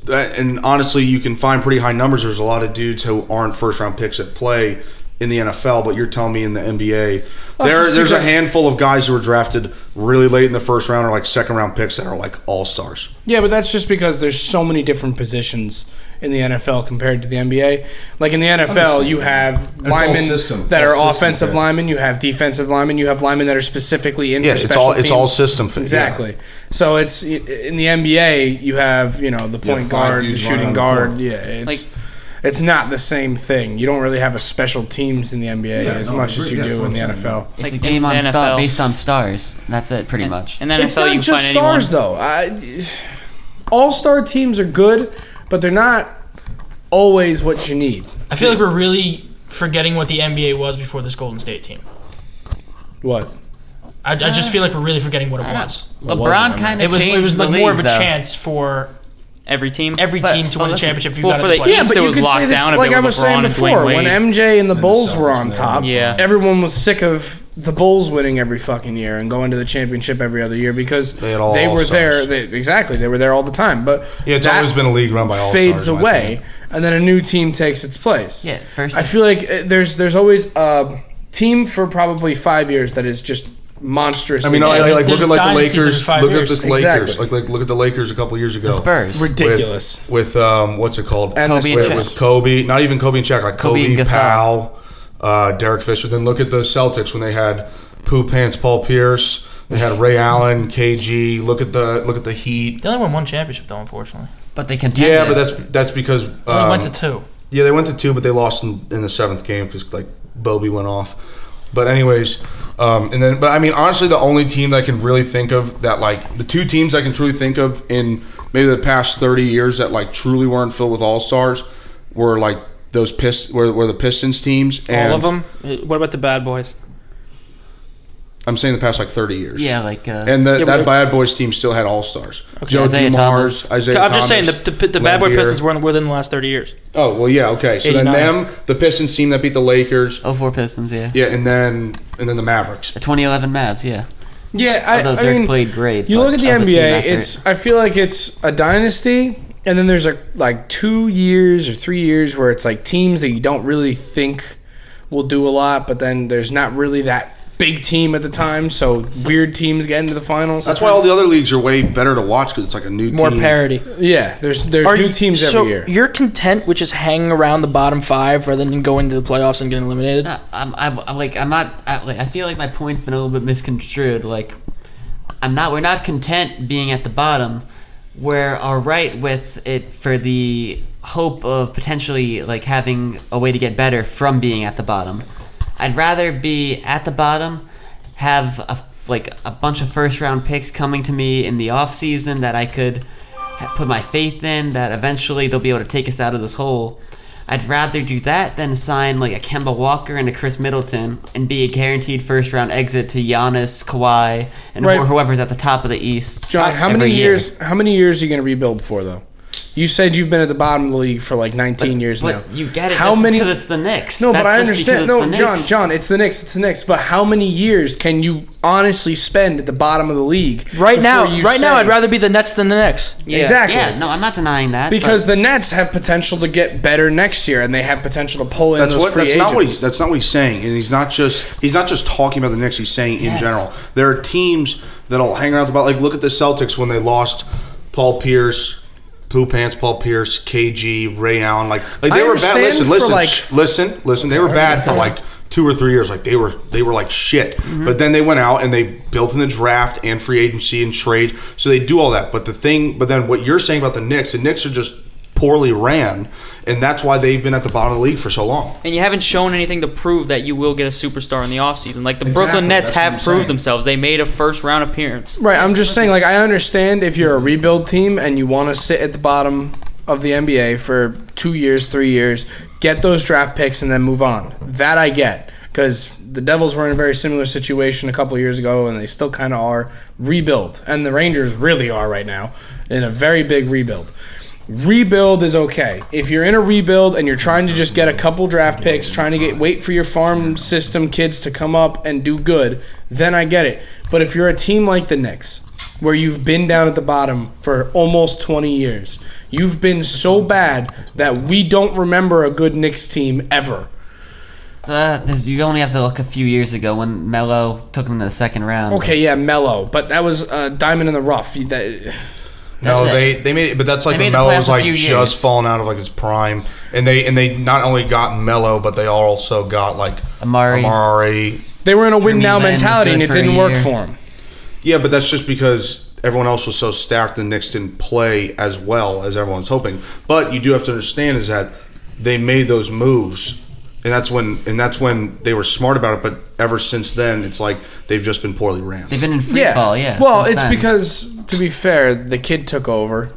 And honestly, you can find pretty high numbers. There's a lot of dudes who aren't first round picks that play in the NFL, but you're telling me in the NBA, there's a handful of guys who were drafted really late in the first round or like second round picks that are like all stars. Yeah, but that's just because there's so many different positions in the NFL compared to the NBA. Like in the NFL, you have linemen system. that It's are all system, offensive yeah. linemen, you have defensive linemen, you have linemen that are specifically in Yeah, for it's special all teams. it's all system fit. Exactly. So it's in the NBA, you have the point five guard, the dudes shooting running on the guard. court. Yeah, it's not the same thing. You don't really have a special teams in the NBA as much as you do in the NFL. It's Like a game in on the star NFL. based on stars. That's it, pretty much. And then It's NFL, you not can just find anyone. stars though. All-star teams are good, but they're not always what you need. I feel like we're really forgetting what the NBA was before this Golden State team. What? I just feel like we're really forgetting what it was. LeBron kind It of was changed like the more of a league, though. chance for Every team. every But- team to but win the listen, championship. If you well, got for to the play. East, it was could say locked this, down a like bit I with was saying LeBron and before, Dwayne when Wade. MJ and the Bulls were on Celtics, top, Yeah. everyone was sick of the Bulls winning every fucking year and going to the championship every other year because They had all they were all-stars. there. They were there all the time. But Yeah, it's that always been a league run by all fades away, and then a new team takes its place. Yeah, first. I feel like there's always a team for probably 5 years that is just monstrous. I mean, look there's at the dynasties every Lakers. 5 Look years. at the Lakers. Exactly. Look at the Lakers a couple years ago. the Spurs. ridiculous. With what's it called? And Kobe the and Spurs. Shaq. With Kobe, not even Kobe and Shaq, like Kobe Kobe, and Gasol. Powell, Derek Fisher. Then look at the Celtics when they had Pooh Pants, Paul Pierce. They had Ray Allen, KG. Look at the Heat. They only won one championship, though, unfortunately. But they contended. Yeah, but that's because They only went to 2. yeah, they went to 2, but they lost in the 7th game because like Bobby went off. But anyways, but I mean, honestly, the only team that I can really think of that like the 2 teams I can truly think of in maybe the past 30 years that like truly weren't filled with all-stars were like those were the Pistons teams. And All of them? What about the Bad Boys? I'm saying the past like 30 years. Yeah, like. And Yeah, that but- Bad Boys team still had all-stars. Joe Isaiah Dumars, Thomas. Isaiah I'm just saying Thomas, the Bad Boy Lambeer. Pistons weren't within the last 30 years. Oh, well, yeah, okay. So then 89. the Pistons team that beat the Lakers. 04 Pistons, yeah. Yeah, and then the Mavericks. The 2011 Mavs, yeah. Yeah, Although I Dirk mean, played great. you but look at the as a team NBA. effort- I feel like it's a dynasty, and then there's like 2 years or 3 years where it's like teams that you don't really think will do a lot, but then there's not really that big team at the time, so weird teams get into the finals. That's why all the other leagues are way better to watch because it's like a new More team. parity. Yeah, there's Are new you- teams so every year. You're content with just hanging around the bottom 5 rather than going to the playoffs and getting eliminated? I feel like my point's been a little bit misconstrued. Like, we're not content being at the bottom. We're all right with it for the hope of potentially like having a way to get better from being at the bottom. I'd rather be at the bottom, have a bunch of first round picks coming to me in the off season that I could put my faith in that eventually they'll be able to take us out of this hole. I'd rather do that than sign like a Kemba Walker and a Chris Middleton and be a guaranteed first round exit to Giannis, Kawhi, and Right. or whoever's at the top of the East. John, how every many year. years? How many years are you going to rebuild for though? You said you've been at the bottom of the league for like 19 years now. But you get it. How That's many? Because it's the Knicks. No, but That's I just understand. because No, it's the Knicks. John, it's the Knicks. It's the Knicks. But how many years can you honestly spend at the bottom of the league? Right now, before you say- I'd rather be the Nets than the Knicks. Exactly. Yeah, no, I'm not denying that. Because the Nets have potential to get better next year, and they have potential to pull in That's those what. free That's agents. not what he's saying, and he's not just talking about the Knicks. He's saying in Yes. general, there are teams that'll hang around the bottom. Like look at the Celtics when they lost Paul Pierce, Pooh Pants, Paul Pierce, KG, Ray Allen. Like they I were bad. understand for, Listen. They were bad for like 2 or 3 years. Like they were like shit. Mm-hmm. But then they went out and they built in the draft and free agency and trade. So they do all that. But then what you're saying about the Knicks are just poorly ran, and that's why they've been at the bottom of the league for so long. And you haven't shown anything to prove that you will get a superstar in the offseason. Like the Brooklyn Nets that's what have I'm proved saying. themselves. They made a first-round appearance. Right, I'm just saying, like, I understand if you're a rebuild team and you want to sit at the bottom of the NBA for 2 years, 3 years, get those draft picks and then move on. That I get, because the Devils were in a very similar situation a couple of years ago, and they still kind of are. Rebuild, and the Rangers really are right now in a very big rebuild. Rebuild is okay. If you're in a rebuild and you're trying to just get a couple draft picks, trying to wait for your farm system kids to come up and do good, then I get it. But if you're a team like the Knicks, where you've been down at the bottom for almost 20 years, you've been so bad that we don't remember a good Knicks team ever. You only have to look a few years ago when Melo took them to the second round. Okay, yeah, Melo, but that was a diamond in the rough. No, That's they made it, but that's like They when made the Melo playoffs was a like few just years. falling out of like his prime, and they not only got Melo, but they also got like Amari. They were in a win Jeremy now Lin was mentality, and good it for a didn't work year. for him. Yeah, but that's just because everyone else was so stacked, the Knicks didn't play as well as everyone's hoping. But you do have to understand is that they made those moves, and that's when they were smart about it. But ever since then, it's like they've just been poorly ran. They've been in free fall, yeah. Well, since it's then. because, to be fair, the kid took over,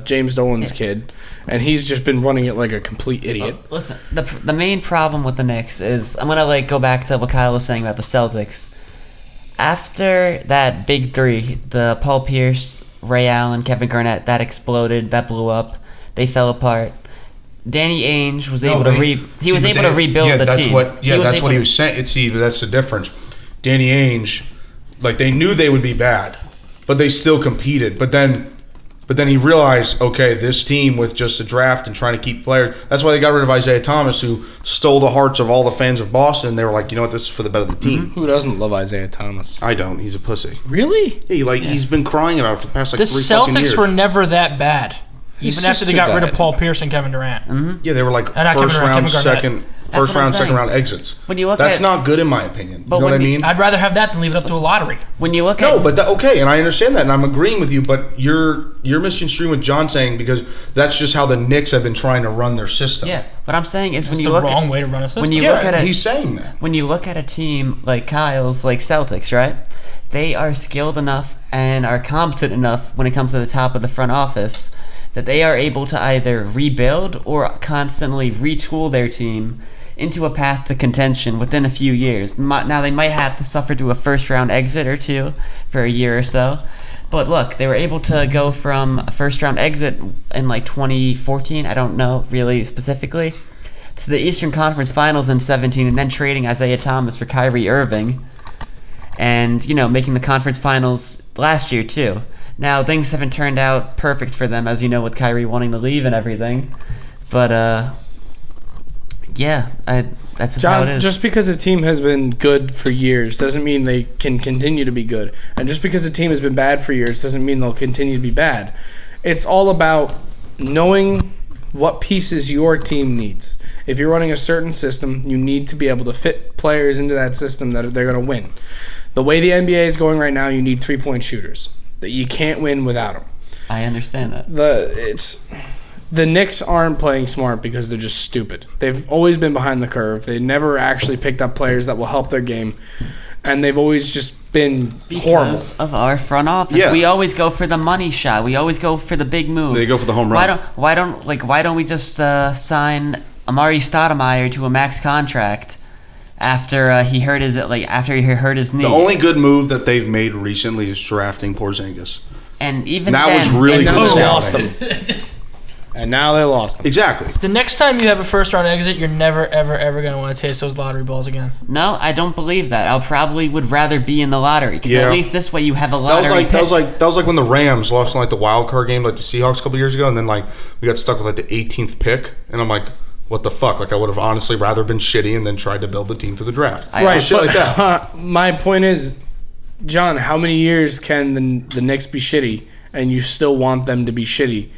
James Dolan's kid, and he's just been running it like a complete idiot. Listen, the main problem with the Knicks is I'm gonna go back to what Kyle was saying about the Celtics. After that big three, the Paul Pierce, Ray Allen, Kevin Garnett, that exploded, that blew up, they fell apart. Danny Ainge was able to rebuild the team. That's what he was saying. See, but that's the difference. Danny Ainge, like they knew they would be bad, but they still competed. But then he realized, okay, this team with just a draft and trying to keep players. That's why they got rid of Isaiah Thomas, who stole the hearts of all the fans of Boston. They were like, you know what, this is for the better of the team. Who doesn't love Isaiah Thomas? I don't. He's a pussy. Really? Yeah, he's been crying about it for the past The 3 fucking years. Celtics were never that bad. His Even after they sister got rid of died. Paul Pierce and Kevin Durant. Yeah, they were like Not Kevin first Durant, round, Kevin Garnett. second what I'm second saying. round exits. When you look That's at- not good in my opinion. But You know what I when mean? I'd rather have that than leave it up to a lottery. When you look No, at but okay, and I understand that, and I'm agreeing with you. But you're misconstruing what John's saying because that's just how the Knicks have been trying to run their system. yeah, what I'm saying is It's when the you look wrong at way to run a system. when you Yeah, look at it, he's saying that. when you look at a team like Kyle's, like Celtics, right? They are skilled enough and are competent enough when it comes to the top of the front office that they are able to either rebuild or constantly retool their team into a path to contention within a few years. Now, they might have to suffer through a first-round exit or two for a year or so. But look, they were able to go from a first-round exit in like 2014, I don't know really specifically, to the Eastern Conference Finals in 17 and then trading Isaiah Thomas for Kyrie Irving and, making the conference finals last year too. Now, things haven't turned out perfect for them, as you know, with Kyrie wanting to leave and everything. But, that's just how it John, is. just because a team has been good for years doesn't mean they can continue to be good. And just because a team has been bad for years doesn't mean they'll continue to be bad. It's all about knowing what pieces your team needs. If you're running a certain system, you need to be able to fit players into that system that they're going to win. The way the NBA is going right now, you need three-point shooters. That you can't win without them. I understand that. The Knicks aren't playing smart because they're just stupid. They've always been behind the curve. They never actually picked up players that will help their game, and they've always just been horrible. Because of our front office, Yeah. we always go for the money shot. We always go for the big move. They go for the home run. Why don't we just sign Amari Stoudemire to a max contract after he hurt his knee? The only good move that they've made recently is drafting Porzingis. And even That then, was really And now good they lost scouting. them. And now they lost them. Exactly. The next time you have a first round exit, you're never, ever, ever going to want to taste those lottery balls again. No, I don't believe that. I probably would rather be in the lottery because Yeah. at least this way you have a That lottery. was like when the Rams lost in like the wild card game, like the Seahawks a couple years ago, and then like we got stuck with like the 18th pick, and I'm like, what the fuck? Like I would have honestly rather been shitty and then tried to build the team to the draft. Right, shit but like that. my point is, John, how many years can the Knicks be shitty and you still want them to be shitty?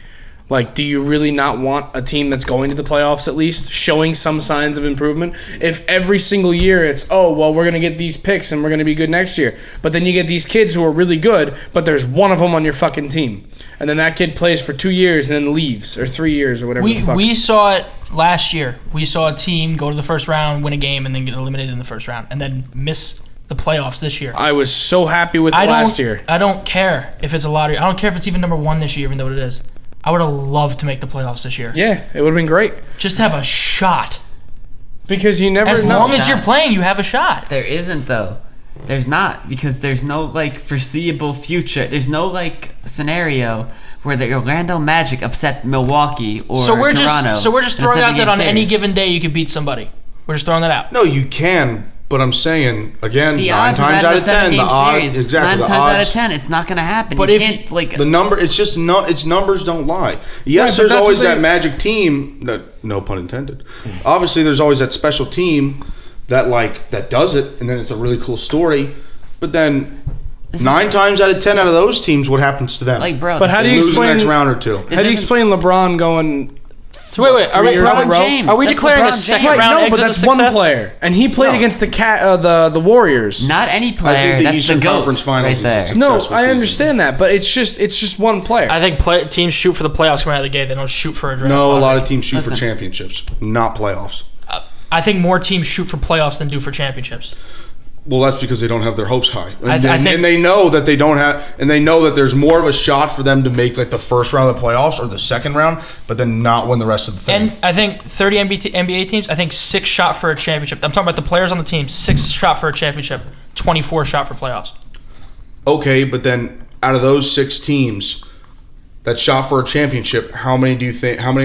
Like, do you really not want a team that's going to the playoffs at least, showing some signs of improvement? If every single year it's, we're going to get these picks and we're going to be good next year. But then you get these kids who are really good, but there's one of them on your fucking team. And then that kid plays for 2 years and then leaves, or 3 years, or whatever the fuck. We saw it last year. We saw a team go to the first round, win a game, and then get eliminated in the first round, and then miss the playoffs this year. I was so happy with it last year. I don't care if it's a lottery. I don't care if it's even number one this year, even though it is. I would have loved to make the playoffs this year. Yeah, it would have been great. Just have a shot. Because you never As know. long as you're playing, you have a shot. There isn't though. There's not because there's no foreseeable future. There's no scenario where the Orlando Magic upset Milwaukee or Toronto. So we're just in a throwing out that 7-game on any series. given day you could beat somebody. We're just throwing that out. No, you can, but I'm saying again, The 9 odds of times that in out a of 10, the 7-game odds series, exactly 9 the times out odds. of 10, it's not going to happen. But You if can't The number, it's just not. Its numbers don't lie. Yes, but there's that's always what they- that magic team. No pun intended. Obviously, there's always that special team that does it, and then it's a really cool story. But then 9 times out of 10 out of those teams, what happens to them? bro. But how do They you lose the explain? next round or two. How do you explain LeBron going? So wait. Are 3 we, years in a row? James. are we That's declaring LeBron a James. second Right, round no, exit but a that's success? one player, and he played No. against the Warriors. Not any I player. think the That's Eastern the GOAT Conference Finals right is there. a No, successful I season. understand that, but it's just one player. I think teams shoot for the playoffs coming out of the gate. They don't shoot for a draft. No, a lottery. lot of teams shoot for Listen. championships, not playoffs. I think more teams shoot for playoffs than do for championships. Well, that's because they don't have their hopes high, I think- and they know that they don't have, and they know that there's more of a shot for them to make the first round of the playoffs or the second round, but then not win the rest of the thing. And I think 30 NBA teams, I think 6 shot for a championship. I'm talking about the players on the team. 6 shot for a championship, 24 shot for playoffs. Okay, but then out of those 6 teams that shot for a championship, how many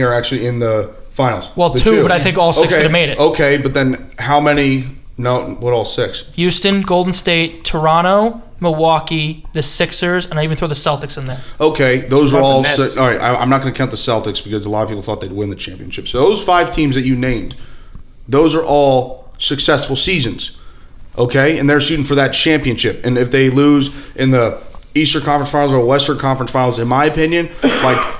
are actually in the finals? Well, The 2, but I think all 6 could have made it. Okay, but then how many No, what all 6? Houston, Golden State, Toronto, Milwaukee, the Sixers, and I even throw the Celtics in there. Okay, those are all. the Nets? All right, I'm not going to count the Celtics because a lot of people thought they'd win the championship. So those 5 teams that you named, those are all successful seasons. Okay, and they're shooting for that championship. And if they lose in the Eastern Conference Finals or Western Conference Finals, in my opinion,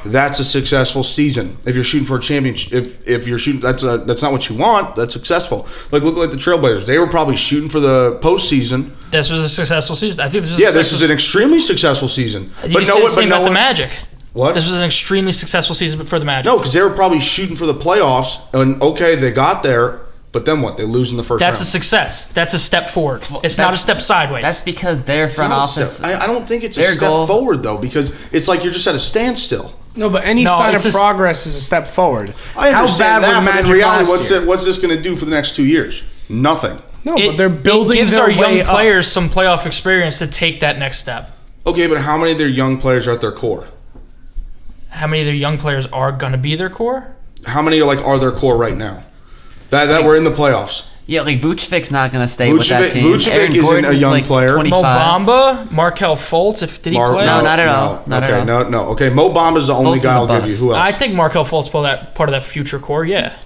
that's a successful season. If you're shooting for a championship, if you're shooting, that's not what you want. That's successful. Look like the Trailblazers. They were probably shooting for the postseason. This was a successful season. I think this is an extremely successful season. You said the same about the Magic. What? This was an extremely successful season for the Magic. No, because they were probably shooting for the playoffs, and okay, they got there. But then what? They lose in the first round. That's a success. That's a step forward. It's not a step sideways. That's because their front office. I don't think it's a step forward, though, because it's like you're just at a standstill. No, but any sign of progress is a step forward. I understand that, but in reality, last what's this going to do for the next 2 years? Nothing. No, but they're building It gives their our young way up. players some playoff experience to take that next step. Okay, but how many of their young players are at their core? How many of their young players are going to be their core? How many are their core right now? That we're in the playoffs. Yeah, Vucevic's not going to stay with that team. Vucevic isn't a young player. 25. Mo Bamba, Markelle Fultz. Did he play? No, not at all. Not at all. No. Okay, Mo Bamba's the only guy I'll give you. Who else? I think Markelle Fultz part of that future core. Yeah.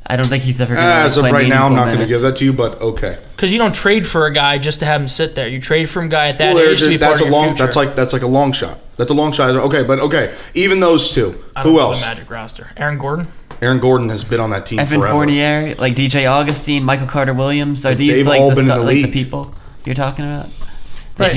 I don't think he's ever going to as of play right now, I'm not going to give that to you, but okay. Because you don't trade for a guy just to have him sit there. You trade for a guy at that age to be part of your future. That's like a long shot. That's a long shot. Okay. Even those two. Who else? The Magic roster. Aaron Gordon. Aaron Gordon has been on that team Evan forever. Fournier, like DJ Augustine, Michael Carter-Williams. Are these They've all been in the league. the people you're talking about? Right.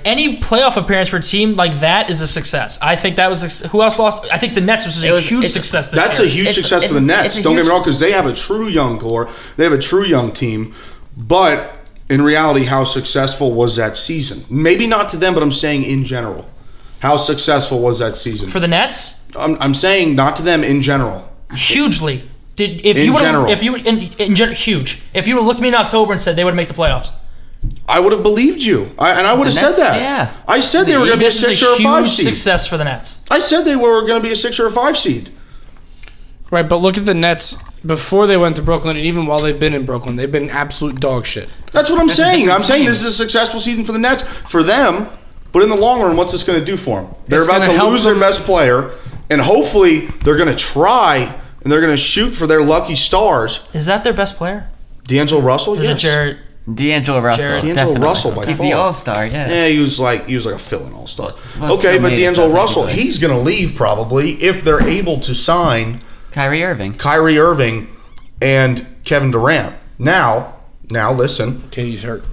Any playoff appearance for a team like that is a success. I think that was who else lost? I think the Nets was a huge success. That's a huge success for the Nets. Don't get me wrong, because they have a true young core. They have a true young team. But in reality, how successful was that season? Maybe not to them, but I'm saying in general. How successful was that season? For the Nets? I'm saying not to them in general. Hugely. Huge. If you would have looked at me in October and said they would make the playoffs, I would have believed you, and I would have said that. Yeah. I said they were going to be a 6 or a 5 seed. Huge success for the Nets. I said they were going to be a 6 or a 5 seed. Right, but look at the Nets before they went to Brooklyn, and even while they've been in Brooklyn, they've been absolute dog shit. That's what I'm saying. I'm saying this is a successful season for the Nets for them, but in the long run, what's this going to do for them? They're about to lose their best player, and hopefully they're going to try and they're going to shoot for their lucky stars. Is that their best player? D'Angelo Russell? Is it Jared? D'Angelo Russell. D'Angelo Russell by far. The All-Star, yeah. Yeah, he was like a fill-in All-Star. Okay, but D'Angelo Russell, he's going to leave probably if they're able to sign Kyrie Irving and Kevin Durant. Now listen. KD's hurt.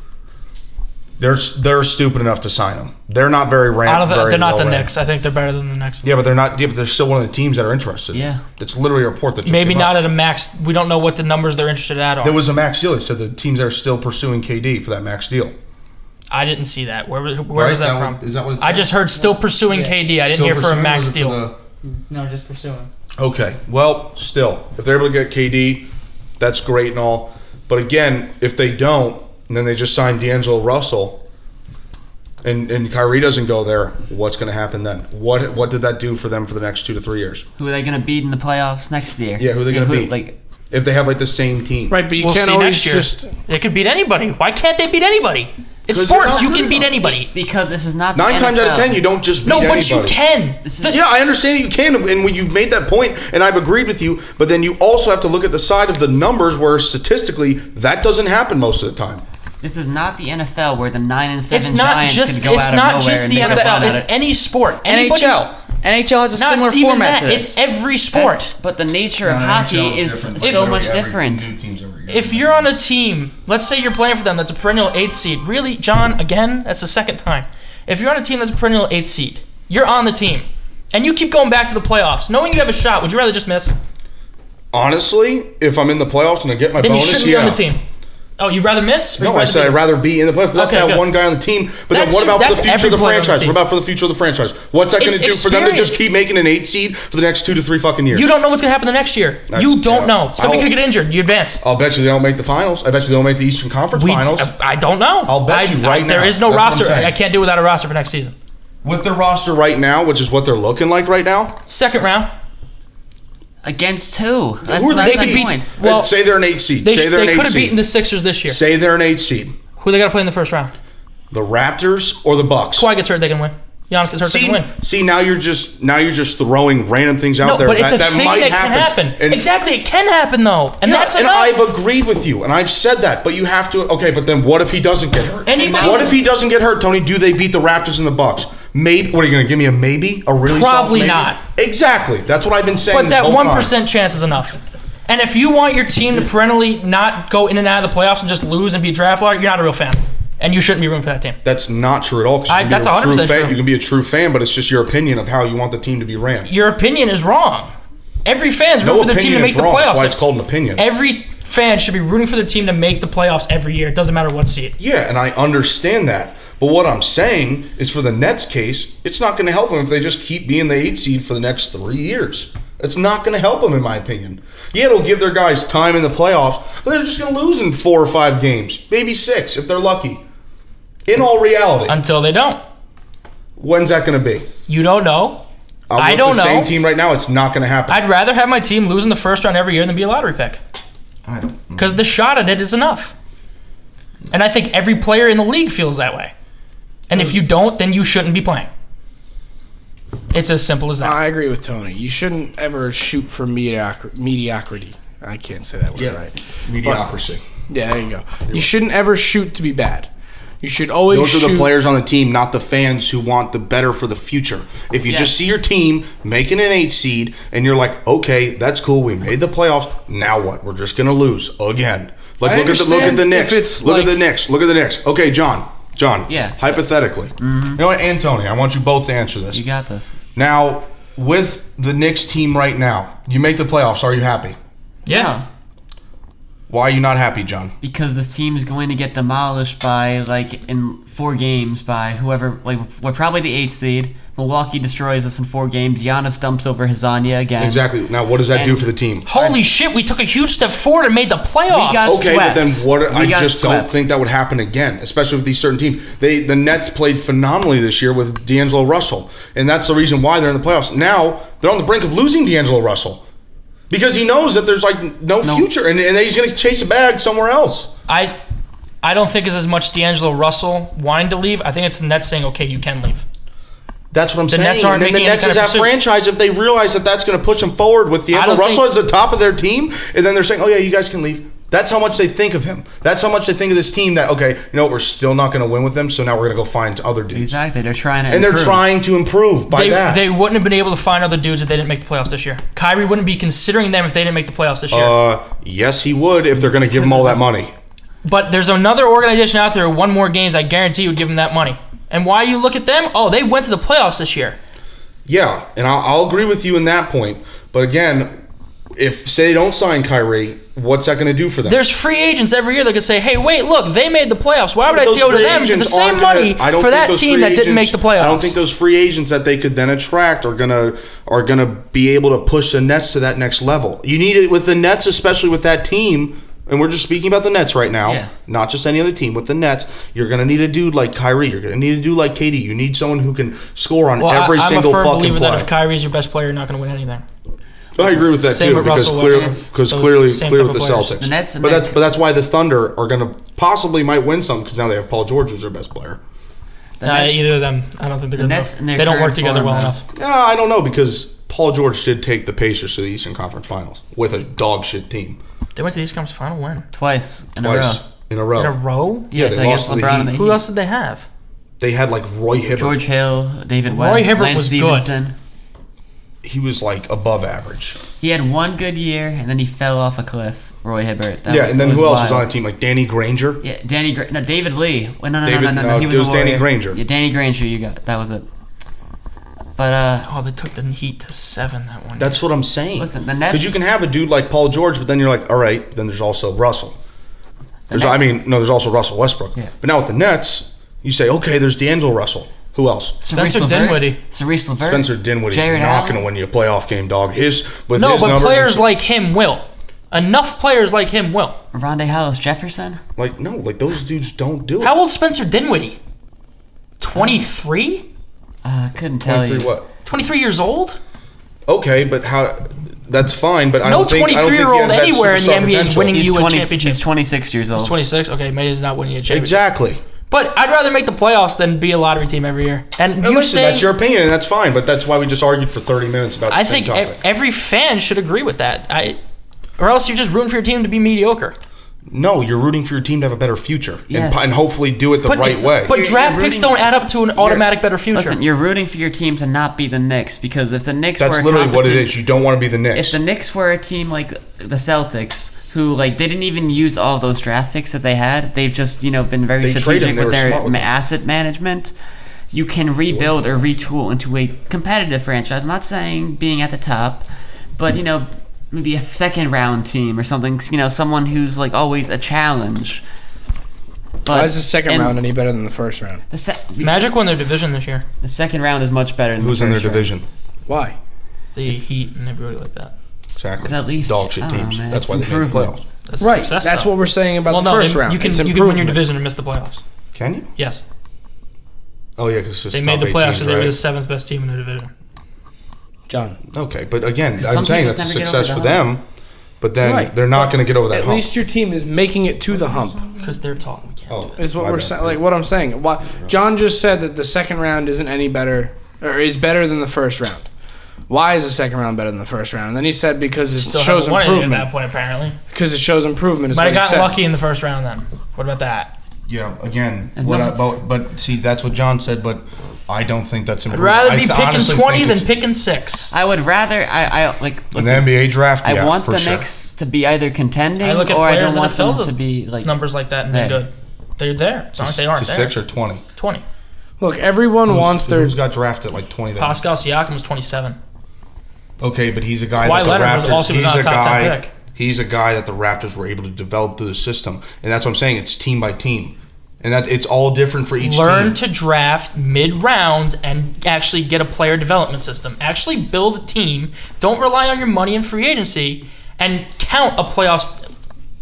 They're stupid enough to sign him. They're not very ranked. They're not the Knicks. I think they're better than the Knicks. Yeah, but they're not. Yeah, but they're still one of the teams that are interested. Yeah, it's literally a report that just maybe came not up. at a max. We don't know what the numbers they're interested at are. There was a max deal. They said the teams that are still pursuing KD for that max deal. I didn't see that. Where is that from? Is that what it's I just heard still pursuing KD. I didn't hear for a max deal. No, just pursuing. Okay, well, still, if they're able to get KD, that's great and all. But again, if they don't, and then they just sign D'Angelo Russell, and Kyrie doesn't go there, what's going to happen then? What did that do for them for the next 2 to 3 years? Who are they going to beat in the playoffs next year? Yeah, who are they going to beat? If they have the same team. Right, but you can't always just... They could beat anybody. Why can't they beet anybody? It's sports. You can beat anybody. Because this is not the 9 times NFL. out of 10, you don't just beat anybody. No, but you can. Yeah, I understand you can, and when you've made that point, and I've agreed with you, but then you also have to look at the side of the numbers where statistically that doesn't happen most of the time. This is not the NFL where the 9-7 It's not Giants just. could go It's out not of just the nowhere NFL. It's any sport. NHL has a similar format to this. It's every sport. But the nature of hockey is so much different. If you're on a team, let's say you're playing for them, that's a perennial 8th seed. Really, John? Again, that's the second time. If you're on a team that's a perennial 8th seed, you're on the team, and you keep going back to the playoffs, knowing you have a shot. Would you rather just miss? Honestly, if I'm in the playoffs and I get my then bonus, you shouldn't be on the team. Oh, you'd rather miss? No, I said I'd rather be in the playoffs. Let's have one guy on the team. But then what about for the future of the franchise? What about for the future of the franchise? What's that going to do for them to just keep making an 8 seed for the next 2 to 3 fucking years? You don't know what's going to happen the next year. You don't know. Somebody could get injured. You advance. I'll bet you they don't make the finals. I bet you they don't make the Eastern Conference Finals. I don't know. I'll bet you right now. There is no roster. I can't do without a roster for next season. With their roster right now, which is what they're looking like right now? Second round. Against who? That's Who are that's they the could point. beat? Well, say they're an 8 seed. they Say they're an 8 could have seed. beaten the Sixers this year. Say they're an 8 seed. Who they got to play in the first round? The Raptors or the Bucks? Kawhi gets hurt, they can win. Giannis gets hurt, they can win. See, now you're just throwing random things out No, there but it's a that thing might that can happen. And, Exactly, it can happen though, and that's and enough. I've agreed with you, and I've said that. But you have to. Okay, but then what if he doesn't get hurt? Anybody- What if he doesn't get hurt, Tony? Do they beat the Raptors and the Bucks? Maybe. What are you going to give me a maybe? A really soft Probably maybe? not. Exactly. That's what I've been saying. But this that whole 1% time. chance is enough. And if you want your team to perennially not go in and out of the playoffs and just lose and be draft lottery, you're not a real fan. And you shouldn't be rooting for that team. That's not true at all. 'Cause you can be That's a 100% fan. true. You can be a true fan, but it's just your opinion of how you want the team to be ran. Your opinion is wrong. Every fan's No rooting for their team opinion to make is the wrong. That's playoffs. why it's called an opinion. Every fan should be rooting for their team to make the playoffs every year. It doesn't matter what seed. Yeah, and I understand that. But what I'm saying is for the Nets case, it's not going to help them if they just keep being the 8 seed for the next 3 years. It's not going to help them, in my opinion. Yeah, it'll give their guys time in the playoffs, but they're just going to lose in 4 or 5 games, maybe 6 if they're lucky. In all reality, Until they don't. when's that going to be? You don't know. I With don't the know. same team right now, it's not going to happen. I'd rather have my team lose in the first round every year than be a lottery pick. I don't. Because the shot at it is enough. And I think every player in the league feels that way. And if you don't, then you shouldn't be playing. It's as simple as that. I agree with Tony. You shouldn't ever shoot for mediocrity. I can't say that word right. Mediocrity. Yeah, there you go. You shouldn't ever shoot to be bad. You should always Those shoot. are the players on the team, not the fans who want the better for the future. If you just see your team making an 8 seed and you're like, okay, that's cool, we made the playoffs. Now what? We're just gonna lose again. Like look at the Knicks. Look at the Knicks. Okay, John. Yeah. Hypothetically. You know what, and Tony, I want you both to answer this. You got this. Now, with the Knicks team right now, you make the playoffs. Are you happy? Yeah. Why are you not happy, John? Because this team is going to get demolished by, in 4 games by whoever, we're probably the 8th seed. Milwaukee destroys us in 4 games. Giannis dumps over Hazaña again. Exactly. Now, what does that do for the team? Holy shit, we took a huge step forward and made the playoffs. We got Okay, swept. but then what? I got just don't swept. think that would happen again, especially with these certain teams. The Nets played phenomenally this year with D'Angelo Russell, and that's the reason why they're in the playoffs. Now they're on the brink of losing D'Angelo Russell because he knows that there's no future, and he's going to chase a bag somewhere else. I don't think it's as much D'Angelo Russell wanting to leave. I think it's the Nets saying, okay, you can leave. That's what I'm saying. Nets aren't and then the making any Nets kind is of that pursuit. franchise if they realize that that's going to push them forward with D'Angelo don't Russell think- as the top of their team, and then they're saying, oh yeah, you guys can leave. That's how much they think of him. That's how much they think of this team that, okay, you know what, we're still not going to win with them, so now we're going to go find other dudes. Exactly. They're trying to And they're improve. trying to improve by that. They wouldn't have been able to find other dudes if they didn't make the playoffs this year. Kyrie wouldn't be considering them if they didn't make the playoffs this year. Yes, he would if they're going to give him all that money. But there's another organization out there who won more games, I guarantee would give him that money. And why you look at them? Oh, they went to the playoffs this year. Yeah, and I'll agree with you in that point. But again, if say they don't sign Kyrie, what's that going to do for them? There's free agents every year that could say, hey, wait, look, they made the playoffs. Why would I Those go to free them for the agents same aren't gonna- money I don't for think that those team free that didn't make agents- the playoffs? I don't think those free agents that they could then attract are gonna be able to push the Nets to that next level. You need it with the Nets, especially with that team. And we're just speaking about the Nets right now, not just any other team. With the Nets, you're going to need a dude like Kyrie. You're going to need a dude like KD. You need someone who can score on every single I'm a firm fucking believer play. that if Kyrie's your best player, you're not going to win anything. I agree with that Same too, with because Russell clearly Wilson. with the Same type of Celtics. The Nets and but that's why the Thunder are going to possibly might win some because now they have Paul George as their best player. Either of them, I don't think they're good Nets enough. in their They don't work current together form, well though. enough. Yeah, I don't know because Paul George did take the Pacers to the Eastern Conference Finals with a dog shit team. They went to the East Conference Final when? Twice in a row. Twice in a row. In a row? Yeah, they they lost lost to the LeBron Heat. and the Who Heat. else did they have? They had like Roy Hibbert. George Hill, David Roy West, Hibbert Lance was good. Stevenson. He was like above average. He had one good year, and then he fell off a cliff. Roy Hibbert. And then who else was on the team? Like Danny Granger. Yeah, David Lee. Wait, no, David- he was it was a Danny Warrior. Granger. Yeah, Danny Granger. You got that was it. But Oh, they took the Heat to 7 that one. That's what I'm saying. Listen, the Nets- Because you can have a dude like Paul George, but then you're like, all right, then there's also Russell. There's also Russell Westbrook. Yeah. But now with the Nets, you say, okay, there's D'Angelo Russell. Who else? Spencer Dinwiddie. Cerise LeVert. Spencer Dinwiddie's Jared not Allen. going to win you a playoff game, dog. No, His but numbers, players like him will. Enough players like him will. Rondé Hollis Jefferson. those dudes don't do it. How old's Spencer Dinwiddie? 23? Couldn't tell you. 23 what? 23 years old? Okay, but how? That's fine, but I No don't think 23-year-old he has that anywhere in the superstar NBA is potential. winning He's you a 20, championship. he's 26 years old. He's 26. Okay, maybe he's not winning a championship. Exactly. But I'd rather make the playoffs than be a lottery team every year. And And you listen, say that's your opinion, and that's fine. But that's why we just argued for 30 minutes about the I same think topic. every fan should agree with that. Or else you're just rooting for your team to be mediocre. No, you're rooting for your team to have a better future Yes. and hopefully do it the right way. But You're draft picks rooting- don't add up to an automatic better future. Listen, you're rooting for your team to not be the Knicks because if the Knicks That's were literally what it competent- is. You don't want to be the Knicks. If the Knicks were a team like the Celtics, who like they didn't even use all those draft picks that they had, they've just been very They traded strategic them. They with were their smart with them. asset management. You can rebuild or retool into a competitive franchise. I'm not saying being at the top, but maybe a second round team or something. Someone who's like always a challenge. But Why is the second and round any better than the first round? Magic won their division this year. The second round is much better than Who's the in their first round. division? Why? The Heat and everybody like that. Exactly. It's at least- dog shit I don't know, teams. man, That's it's why they made the improvement. playoffs. That's Right. success, That's though. what we're saying about Well, the no, first round. you can It's win your improvement. division and miss the playoffs. Can you? Yes. Oh yeah, because They made the playoffs, so they were the seventh best team in the division. John. Okay, but again, Some I'm saying teams that's a never get success over for the them. But then Right. they're not going to get over that At hump. least your team is making it to the hump. Because they're tall. We can't do it. Is what my we're bad. saying. Like what I'm saying. Why, John just said that the second round isn't any better, or is better than the first round. Why is the second round better than the first round? And then he said because it Still shows haven't won anything improvement. at that point, apparently. Because it shows improvement. Is Might what have he gotten said. lucky in the first round then. What about that? Yeah, again, As what much I, as- but see, that's what John said. But I don't think that's I'd improvement. rather be I picking honestly 20 think than it's- picking 6. I would rather I like in listen, the NBA draft. I Yeah, want for the sure. Knicks to be either contending I look at or I players don't that want have filled them the to be like numbers like that and they're there. good. They're there. As long as they aren't to there. 6 or 20. 20. Look, everyone wants their. Who's got drafted like 20? Then? Pascal Siakam was 27. Okay, but he's a guy Kawhi that the Leonard was Raptors. also He's not a a top 10 guy. pick. He's a guy that the Raptors were able to develop through the system, and that's what I'm saying. It's team by team, and that it's all different for each Learn team. to draft mid-round and actually get a player development system. Actually build a team. Don't rely on your money in free agency and count a playoff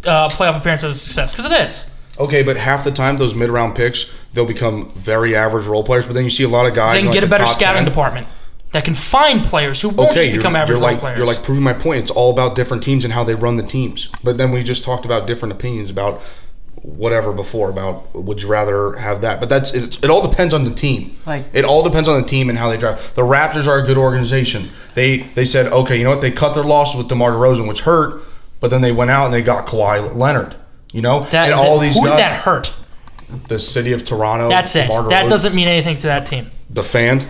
appearance as a success, because it is. Okay, but half the time those mid-round picks they'll become very average role players. But then you see a lot of guys. They can in, like, get a the better top scouting 10. department that can find players who won't Okay, just become average you're role like players. you're like proving my point. It's all about different teams and how they run the teams. But then we just talked about different opinions about whatever before about would you rather have that. But it all depends on the team. Like- it all depends on the team and how they draft. The Raptors are a good organization. They said okay, you know what? They cut their losses with DeMar DeRozan, which hurt. But then they went out and they got Kawhi Leonard. You know, and all these who guys. did that hurt? The city of Toronto. That's it. DeMar That DeRozan. doesn't mean anything to that team. The fans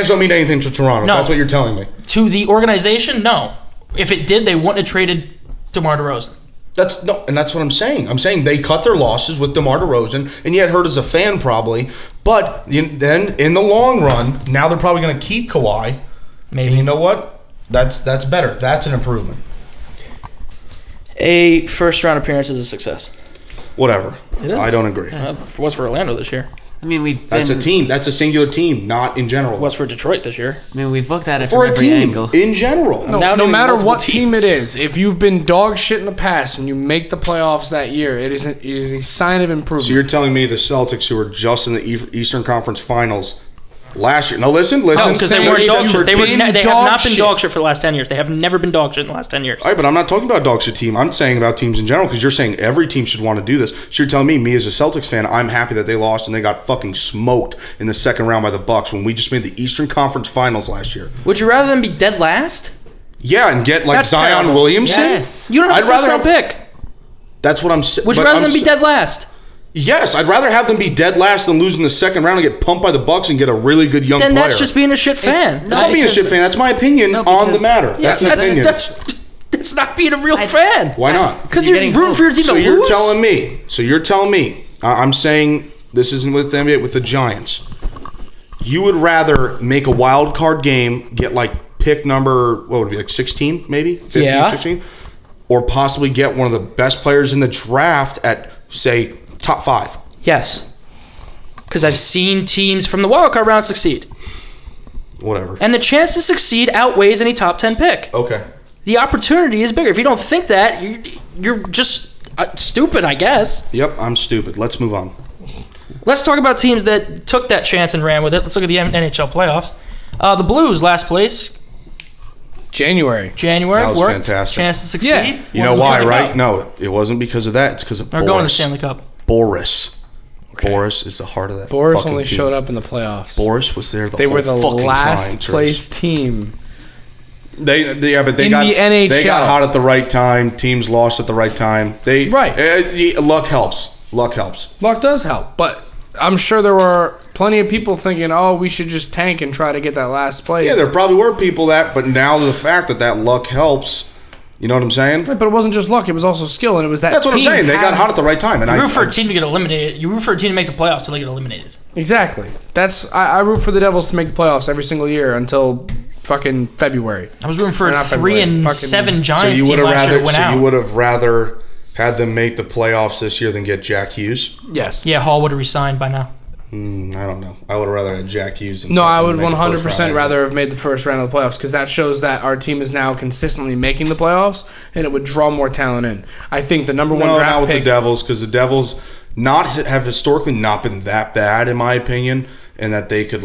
don't mean anything to Toronto. No. That's what you're telling me. To the organization, no. If it did, they wouldn't have traded DeMar DeRozan. That's what I'm saying. I'm saying they cut their losses with DeMar DeRozan, and you had hurt as a fan probably. But then in the long run, now they're probably going to keep Kawhi. Maybe. And you know what? That's better. That's an improvement. A first-round appearance is a success. Whatever. It is. I don't agree. Was for Orlando this year. I mean we've That's been, a team. That's a singular team, not in general. Was for Detroit this year. I mean we've looked at it For from a every team angle. in general. Now No doing matter multiple what team teams. it is, if you've been dog shit in the past and you make the playoffs that year, it is a sign of improvement. So you're telling me the Celtics, who were just in the Eastern Conference Finals last year? No, listen. No, because they saying weren't they dog were shit. They being have dog not been shit. dog shit for the last 10 years. They have never been dog shit in the last 10 years. All right, but I'm not talking about dog shit team. I'm saying about teams in general because you're saying every team should want to do this. So you're telling me as a Celtics fan, I'm happy that they lost and they got fucking smoked in the second round by the Bucks when we just made the Eastern Conference Finals last year. Would you rather than be dead last? Yeah, and get like That's Zion terrible. Williamson. Yes. You don't have I'd a first-round rather pick. That's what I'm saying. Would you rather than be dead last? Yes, I'd rather have them be dead last than lose in the second round and get pumped by the Bucks and get a really good young Then player. that's just being a shit fan. no, That's not being a because- shit fan. That's my opinion No, on the because- matter. Yeah, That's an opinion. that's not being a real fan. Why not? Because You're you're getting rooting for your team So to you're lose. telling me. So you're telling me. I'm saying this isn't with the NBA, with the Giants. You would rather make a wild card game, get like pick number, what would it be, like 16 maybe? 15, Yeah. 16? Or possibly get one of the best players in the draft at, say, top 5. Yes. Because I've seen teams from the wild card round succeed. Whatever. And the chance to succeed outweighs any top 10 pick. Okay. The opportunity is bigger. If you don't think that, you're just stupid, I guess. Yep, I'm stupid. Let's move on. Let's talk about teams that took that chance and ran with it. Let's look at the NHL playoffs. The Blues, last place. January. That was worked. fantastic. Chance to succeed. Yeah. You know why, right? No, it wasn't because of that. It's because of They're Boris. going to the Stanley Cup. Boris. Boris is the heart of that. Boris fucking only team. showed up in the playoffs. Boris was there the They whole were the fucking last time. place team. They in the NHL. They got hot at the right time. Teams lost at the right time. Luck helps. Luck helps. Luck does help, but I'm sure there were plenty of people thinking, "Oh, we should just tank and try to get that last place." Yeah, there probably were people but now the fact that luck helps, you know what I'm saying? Right, but it wasn't just luck; it was also skill, and it was that. That's what I'm saying. They got hot at the right time, and You root for a team to get eliminated. You root for a team to make the playoffs till they get eliminated. Exactly. I root for the Devils to make the playoffs every single year until fucking February. I was rooting for Or a not 3-7 fucking- Giants you team would have last year rather. that went So out. you would have rather had them make the playoffs this year than get Jack Hughes. Yes. Yeah, Hall would have resigned by now. I don't know. I would have rather had Jack Hughes. No, I would make the first 100% round. rather have made the first round of the playoffs because that shows that our team is now consistently making the playoffs, and it would draw more talent in. I think the number one No, draft not with pick. the Devils, because the Devils have historically not been that bad, in my opinion, and that they could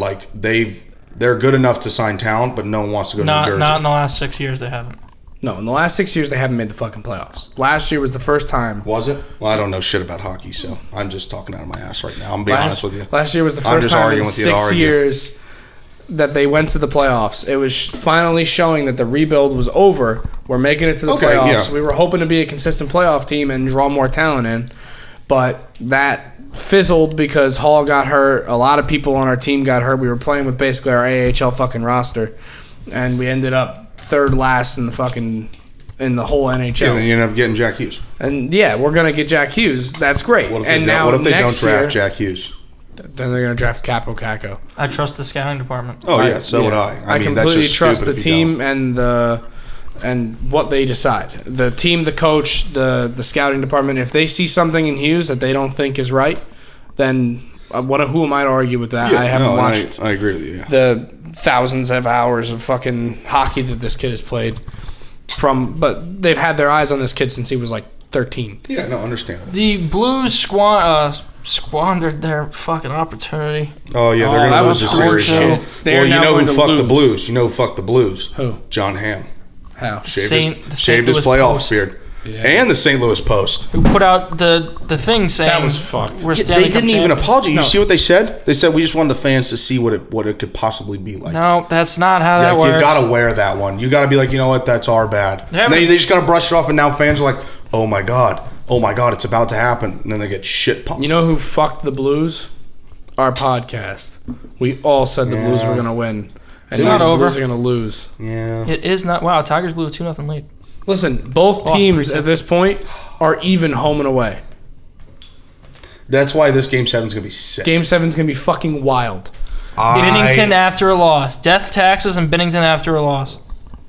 they're good enough to sign talent, but no one wants to go to New Jersey. Not in the last 6 years. They haven't. No, in the last 6 years they haven't made the fucking playoffs. Last year was the first time. Was it? Well, I don't know shit about hockey, so I'm just talking out of my ass right now. I'm being honest with you. Last year was the I'm first just time in arguing with you to 6 argue. years that they went to the playoffs. It was finally showing that the rebuild was over. We're making it to the Okay, playoffs. yeah. We were hoping to be a consistent playoff team and draw more talent in, but that fizzled because Hall got hurt. A lot of people on our team got hurt. We were playing with basically our AHL fucking roster, and we ended up third last in the whole NHL. Yeah, then you end up getting Jack Hughes. And yeah, we're gonna get Jack Hughes. That's great. What if and they now don't, what if they don't next draft year, Jack Hughes? then they're gonna draft Capo Caco. I trust the scouting department. Oh yeah, so would I. I mean, that's completely just trust stupid the if you team don't. and what they decide. The team, the coach, the scouting department. If they see something in Hughes that they don't think is right, then who am I to argue with that? Yeah, I haven't no, watched I agree with you. Yeah. the thousands of hours of fucking hockey that this kid has played. But they've had their eyes on this kid since he was like 13. Yeah, no, understandable. The Blues squandered their fucking opportunity. Oh yeah, they're that gonna was lose the series. bullshit. So. They are Well, you now know going who to fucked the lose. Blues? You know who fucked the Blues? Who? John Hamm. How? St. Shaved his Louis playoff Post, beard. And the St. Louis Post. who put out the thing saying That was fucked. We're They Stanley Cup didn't even champions. apologize. You No. see what they said? They said we just wanted the fans to see what it could possibly be like. No, that's not how that Like, works. you gotta wear that one. You gotta be like, you know what? That's our bad. Yeah, And but- they just gotta brush it off, and now fans are like, oh my god, it's about to happen, and then they get shit pumped. You know who fucked the Blues? Our podcast. We all said the Blues were going to win. And now not the over. Blues are going to lose. Yeah. It is not. Wow, Tigers blew a 2-0 lead. Listen, both Lost teams 3-7. at this point are even home and away. That's why this Game 7 is gonna be sick. Game 7's going to be fucking wild. Binnington after a loss. Death taxes and Binnington after a loss.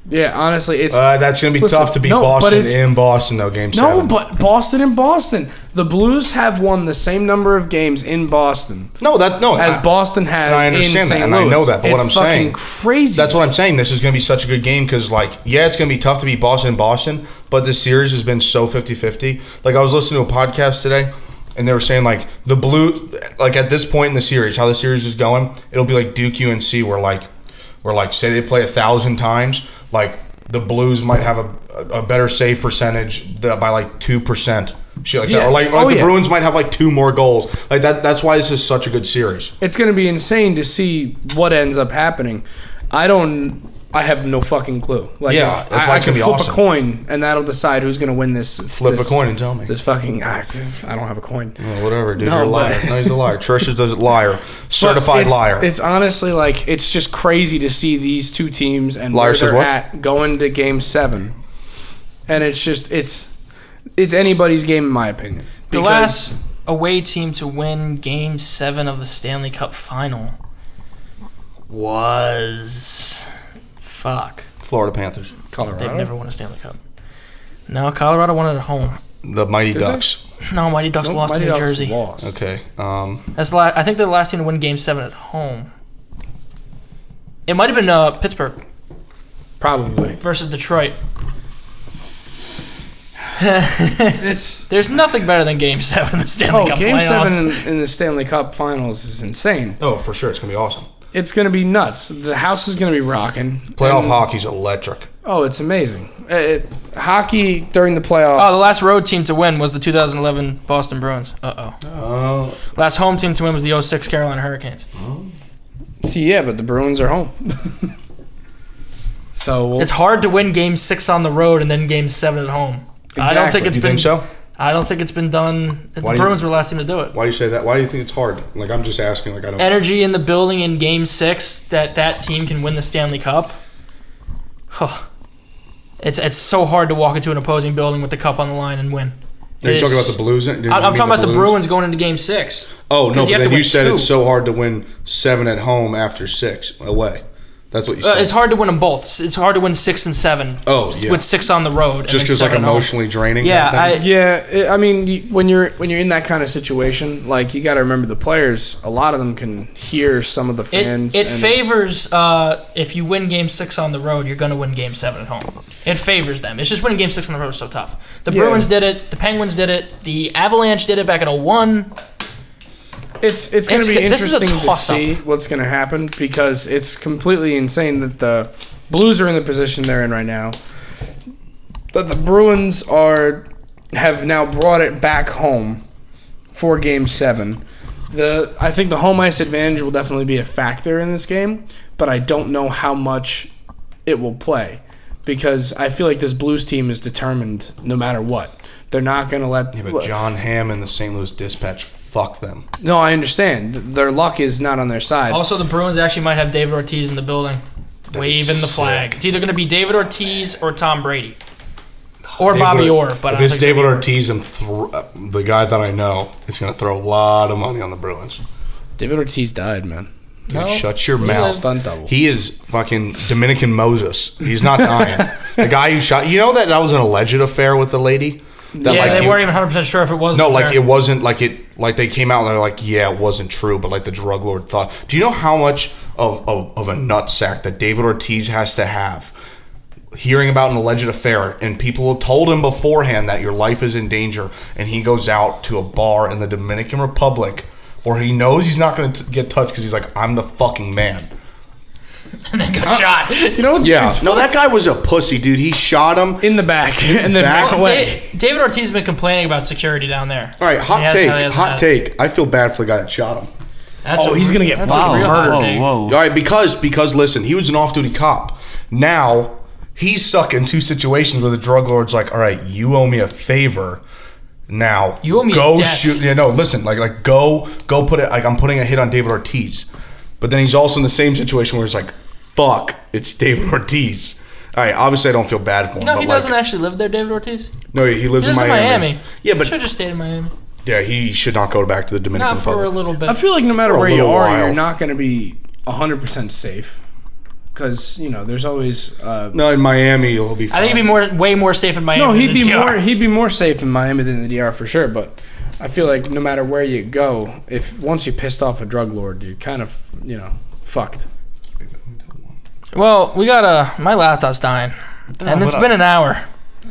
Yeah, honestly, it's... That's gonna be Listen, tough to beat no, but Boston it's- in Boston though. Game 7. no, but Boston and Boston. The Blues have won the same number of games in Boston as Boston has I in understand St. that, and Louis. I know that. But what I'm It's fucking saying, crazy. that's what I'm saying. This is gonna be such a good game because, like, yeah, it's gonna be tough to beat Boston in Boston, but this series has been so 50-50. Like, I was listening to a podcast today, and they were saying like the Blue, like at this point in the series, how the series is going, it'll be like Duke UNC, where say they play 1,000 times, like the Blues might have a better save percentage by like 2%, shit like that, Yeah. or like Oh, the yeah. Bruins might have like 2 more goals, like that. That's why this is such a good series. It's going to be insane to see what ends up happening. I have no fucking clue. Like, Yeah, if that's why I it's can gonna be flip awesome. a coin, and that'll decide who's going to win this. Flip a coin and tell me. This fucking. I don't have a coin. Oh, whatever, dude. No, You're a liar. but- No, he's a liar. Trisha does it liar. Certified But liar. It's honestly like it's just crazy to see these two teams and Liar where says they're what? at going to Game 7, and it's just it's anybody's game in my opinion. The Because- last away team to win Game 7 of the Stanley Cup Final was... Fuck. Florida Panthers. Colorado. They've never won a Stanley Cup. No, Colorado won it at home. The Mighty Did Ducks. No, Mighty Ducks Nope, lost Mighty to New Ducks Jersey. lost. Okay. I think they're the last team to win Game 7 at home. It might have been Pittsburgh Probably. versus Detroit. It's There's nothing better than Game 7 in the Stanley Cup Game playoffs. 7 in the Stanley Cup Finals is insane. Oh, for sure. It's going to be awesome. It's going to be nuts. The house is going to be rocking. Playoff And hockey's electric. Oh, it's amazing. Hockey during the playoffs. Oh, the last road team to win was the 2011 Boston Bruins. Last home team to win was the 06 Carolina Hurricanes. See, yeah, but the Bruins are home. So It's hard to win Game 6 on the road and then Game 7 at home. I don't think it's You been. think so? I don't think it's been done. The Why do you- Bruins were the last team to do it. Why do you say that? Why do you think it's hard? Like, I'm just asking. Like, I don't. Energy in the building in Game 6 that team can win the Stanley Cup. Huh. It's so hard to walk into an opposing building with the cup on the line and win. Are you talking about the Blues? I'm talking about the Bruins going into Game 6. Oh, no, Because you but have to then you win said 2. it's so hard to win 7 at home after 6 away. That's what you said. It's hard to win them both. It's hard to win 6 and 7. Oh, yeah. With 6 on the road. Just because, like, emotionally draining Yeah, kind of thing? yeah, I mean, when you're in that kind of situation, like, you got to remember the players. A lot of them can hear some of the fans. It and favors if you win Game 6 on the road, you're going to win Game 7 at home. It favors them. It's just winning Game 6 on the road is so tough. The Bruins did it. The Penguins did it. The Avalanche did it back in 01. It's going to be this is a interesting to toss-up. see what's going to happen because it's completely insane that the Blues are in the position they're in right now. That the Bruins have now brought it back home for Game 7. I think the home ice advantage will definitely be a factor in this game, but I don't know how much it will play because I feel like this Blues team is determined no matter what. They're not going to let... Yeah, but John Hamm and the St. Louis Dispatch, fuck them. No, I understand. Their luck is not on their side. Also, the Bruins actually might have David Ortiz in the building, waving the flag. It's either going to be David Ortiz or Tom Brady, or Bobby Orr. But if it's David Ortiz, the guy that I know is going to throw a lot of money on the Bruins. David Ortiz died, man. Dude, shut your He's mouth. a stunt double. He is fucking Dominican Moses. He's not dying. The guy who shot... You know that was an alleged affair with the lady? That, yeah, they you, weren't even 100% sure if it was. No, like it wasn't like it. Like they came out and they're like, yeah, it wasn't true, but like the drug lord thought. Do you know how much of a nutsack that David Ortiz has to have, hearing about an alleged affair, and people told him beforehand that your life is in danger, and he goes out to a bar in the Dominican Republic where he knows he's not going to get touched because he's like, I'm the fucking man. And then got shot. You know what's Yeah, it's no, fucked? that guy was a pussy, dude. He shot him. In the back and then back. back away. David Ortiz has been complaining about security down there. All right, hot He hasn't had it. take. I feel bad for the guy that shot him. That's He's gonna get that's fucking a real murdered. hot take. All right, because listen, he was an off-duty cop. Now he's stuck in two situations where the drug lord's like, all right, you owe me a favor. Now You owe me go a death. shoot. Yeah, no, listen, like go put it. Like I'm putting a hit on David Ortiz, but then he's also in the same situation where he's like, fuck, it's David Ortiz. All right, obviously I don't feel bad for him. No, but he doesn't actually live there, David Ortiz. No, he lives He in lives in Miami. Yeah, but Should have just stayed in Miami. yeah, he should not go back to the Dominican Not for a Republic. little bit. I feel like no matter For a where you little are, while. you're not going to be 100% safe. Because, there's always... No, in Miami he'll be fine. I think he'd be way more safe in Miami. No, than the DR. he'd be more safe in Miami than the DR for sure, but I feel like no matter where you go, if once you pissed off a drug lord, you're kind of, fucked. Well, we got my laptop's dying, and it's been an hour.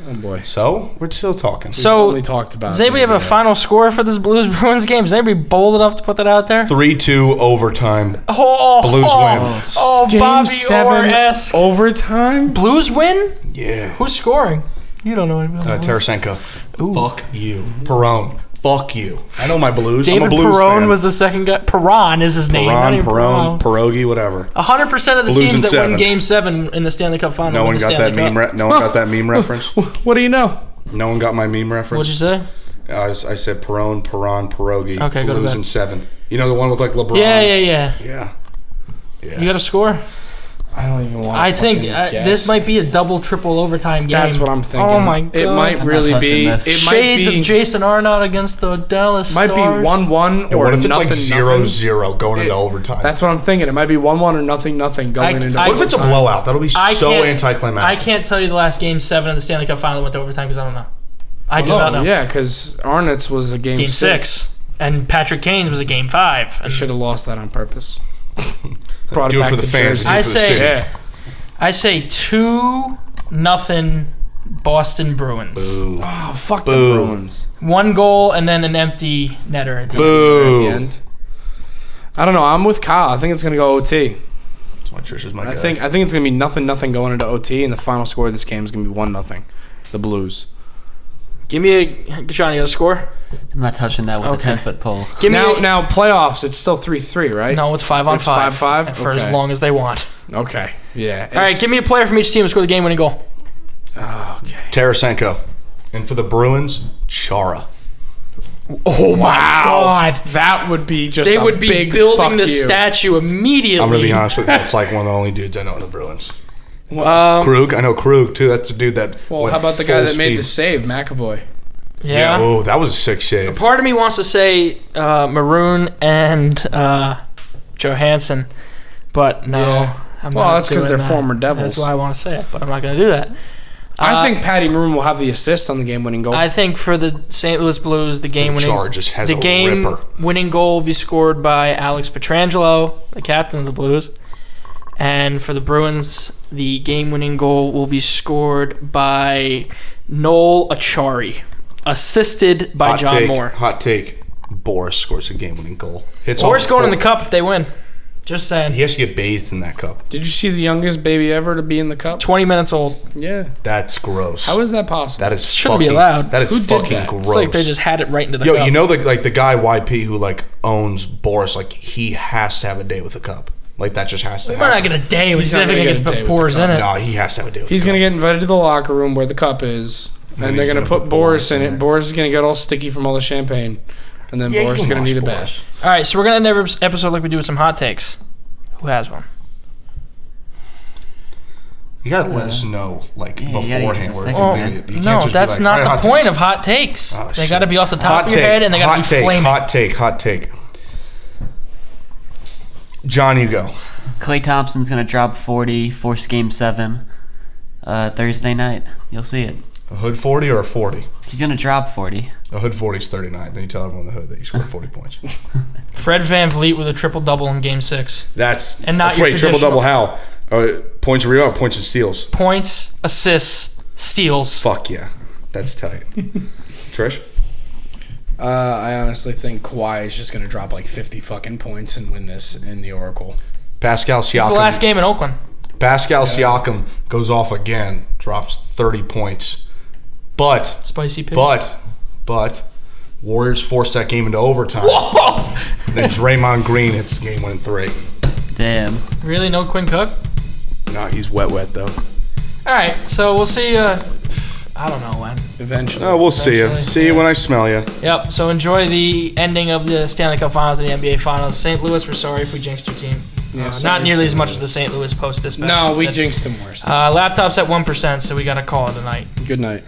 Oh boy. So we're still talking. So Only talked about does anybody have a final score for this Blues Bruins game? Is anybody bold enough to put that out there? 3-2 overtime. Oh, Blues win. Oh, Game Bobby 7 Orr-esque. overtime? Blues win? Yeah. Who's scoring? You don't know anybody. Tarasenko. Fuck you. Perone. Fuck you. I know my Blues. David I'm a Blues Perron fan. was the second guy. Perron is his name. not even Perone, Pierogi, whatever. 100% of the Blues teams in that win 7. Game 7 in the Stanley Cup Final. No win one the got Stanley that Cup. meme. No one got that meme reference. What do you know? No one got my meme reference. What'd you say? I said Perone, Pierogi. Okay, go to Blues bed. in 7. You know the one with like LeBron. Yeah. Yeah. You got a score? I don't even want to I think this might be a double, triple overtime game. That's what I'm thinking. Oh my god! It might I'm really not be. touching this. It Shades might be, of Jason Arnott against the Dallas might be Stars. 1-1 And or what if it's nothing, like 0-0 going into overtime? That's what I'm thinking. It might be 1-1 or nothing going into I- what if it's a overtime. blowout? That'll be so I anticlimactic. can't tell you the last Game 7 of the Stanley Cup Final went to overtime because I don't know. I do not know. Yeah, because Arnott's was a game Game 6. And Patrick Kane's was a Game 5. I And should have lost that on purpose. Brought Do it it back for the to fans. Jersey. Do it I for the say- city. Yeah. I say 2-0 Boston Bruins. Boo. Oh, fuck Boo. the Bruins. 1 goal and then an empty netter at the end. At the Boo. end. I don't know. I'm with Kyle. I think it's going to go OT. Trish is my guy. I think it's gonna be 0-0 going into OT, and the final score of this game is gonna be 1-0. The Blues. Give me a Johnny. You got a score? I'm not touching that with Okay. a 10-foot pole. Give me Now playoffs. It's still 3-3, right? No, it's 5-on-5. It's 5-5? for as Okay. long as they want. Okay. Yeah. All right, give me a player from each team to score the game-winning goal. Okay. Tarasenko. And for the Bruins, Chara. Oh my God! That would be just They a would be big building fuck the you. statue immediately. I'm going to be honest with you. That's like one of the only dudes I know in the Bruins. Um, Krug. I know Krug, too. That's the dude that Well, went how about the guy full that made speed. the save, McAvoy? yeah. Oh, that was a sick shave. Part of me wants to say Maroon and Johansson, but no. Yeah. I'm Well, not that's 'cause doing they're that. former Devils. That's why I want to say it, but I'm not going to do that. I think Patty Maroon will have the assist on the game-winning goal. I think for the St. Louis Blues, the game-winning Chara just has the a ripper. game-winning goal will be scored by Alex Pietrangelo, the captain of the Blues. And for the Bruins, the game-winning goal will be scored by Noel Achari, assisted by John Moore. Hot take. Boris scores a game-winning goal. Hits Or off it's going in the pole. cup if they win. Just saying. He has to get bathed in that cup. Did you see the youngest baby ever to be in the cup? 20 minutes old. Yeah. That's gross. How is that possible? that is Shouldn't fucking, be allowed. That is Who did fucking that? gross. It's like they just had it right into the Yo, cup. you know the guy YP who like owns Boris, like he has to have a day with the cup. Like that just has to We're not happen. going to day with He's not if gonna it get gets a day put with pours the in it. No, he has to have a day with He's the going cup. to get invited to the locker room where the cup is, and they're he's going to gonna put put Boris Boris in in it. there. Boris is going to get all sticky from all the champagne, and then Yeah, you Boris is can going to wash need a Boris. bath. All right, so we're going to end every episode like we do with some hot takes. Who has one? You gotta let us know like Yeah, you gotta beforehand. give us a where second, we Oh, can man. do it. You can't no, just be that's like, not "All right, the hot point take." of hot takes. Oh, They shit. got to be off the top Hot of your take, head, and they got to be hot take, flaming. Hot take. John, you go. Klay Thompson's gonna drop 40, force Game 7, Thursday night. You'll see it. A hood 40 or a 40? He's gonna drop 40. A hood 40 is 39. Then you tell everyone in the hood that you scored 40 points. Fred VanVleet with a triple-double in Game 6. That's And not your wait, triple traditional- double how? Points and rebound, points and steals. Points, assists, steals. Fuck yeah, that's tight. Trish, I honestly think Kawhi is just going to drop like 50 fucking points and win this in the Oracle. Pascal This is Siakam. the last game in Oakland. Pascal Siakam goes off again, drops 30 points, but Spicy pick. Warriors force that game into overtime. Then Draymond Green hits the game-winning 3. Damn. Really, no Quinn Cook? No, he's wet though. All right, so we'll see. I don't know when. Eventually. Oh, we'll see you. Eventually, See you when I smell you. Yep. So enjoy the ending of the Stanley Cup Finals and the NBA Finals. St. Louis, we're sorry if we jinxed your team. Yeah, Not sorry nearly for as much Louis. as the St. Louis Post-Dispatch. No, we That- jinxed him worse. Laptop's at 1%, so we got to call it a night. Good night.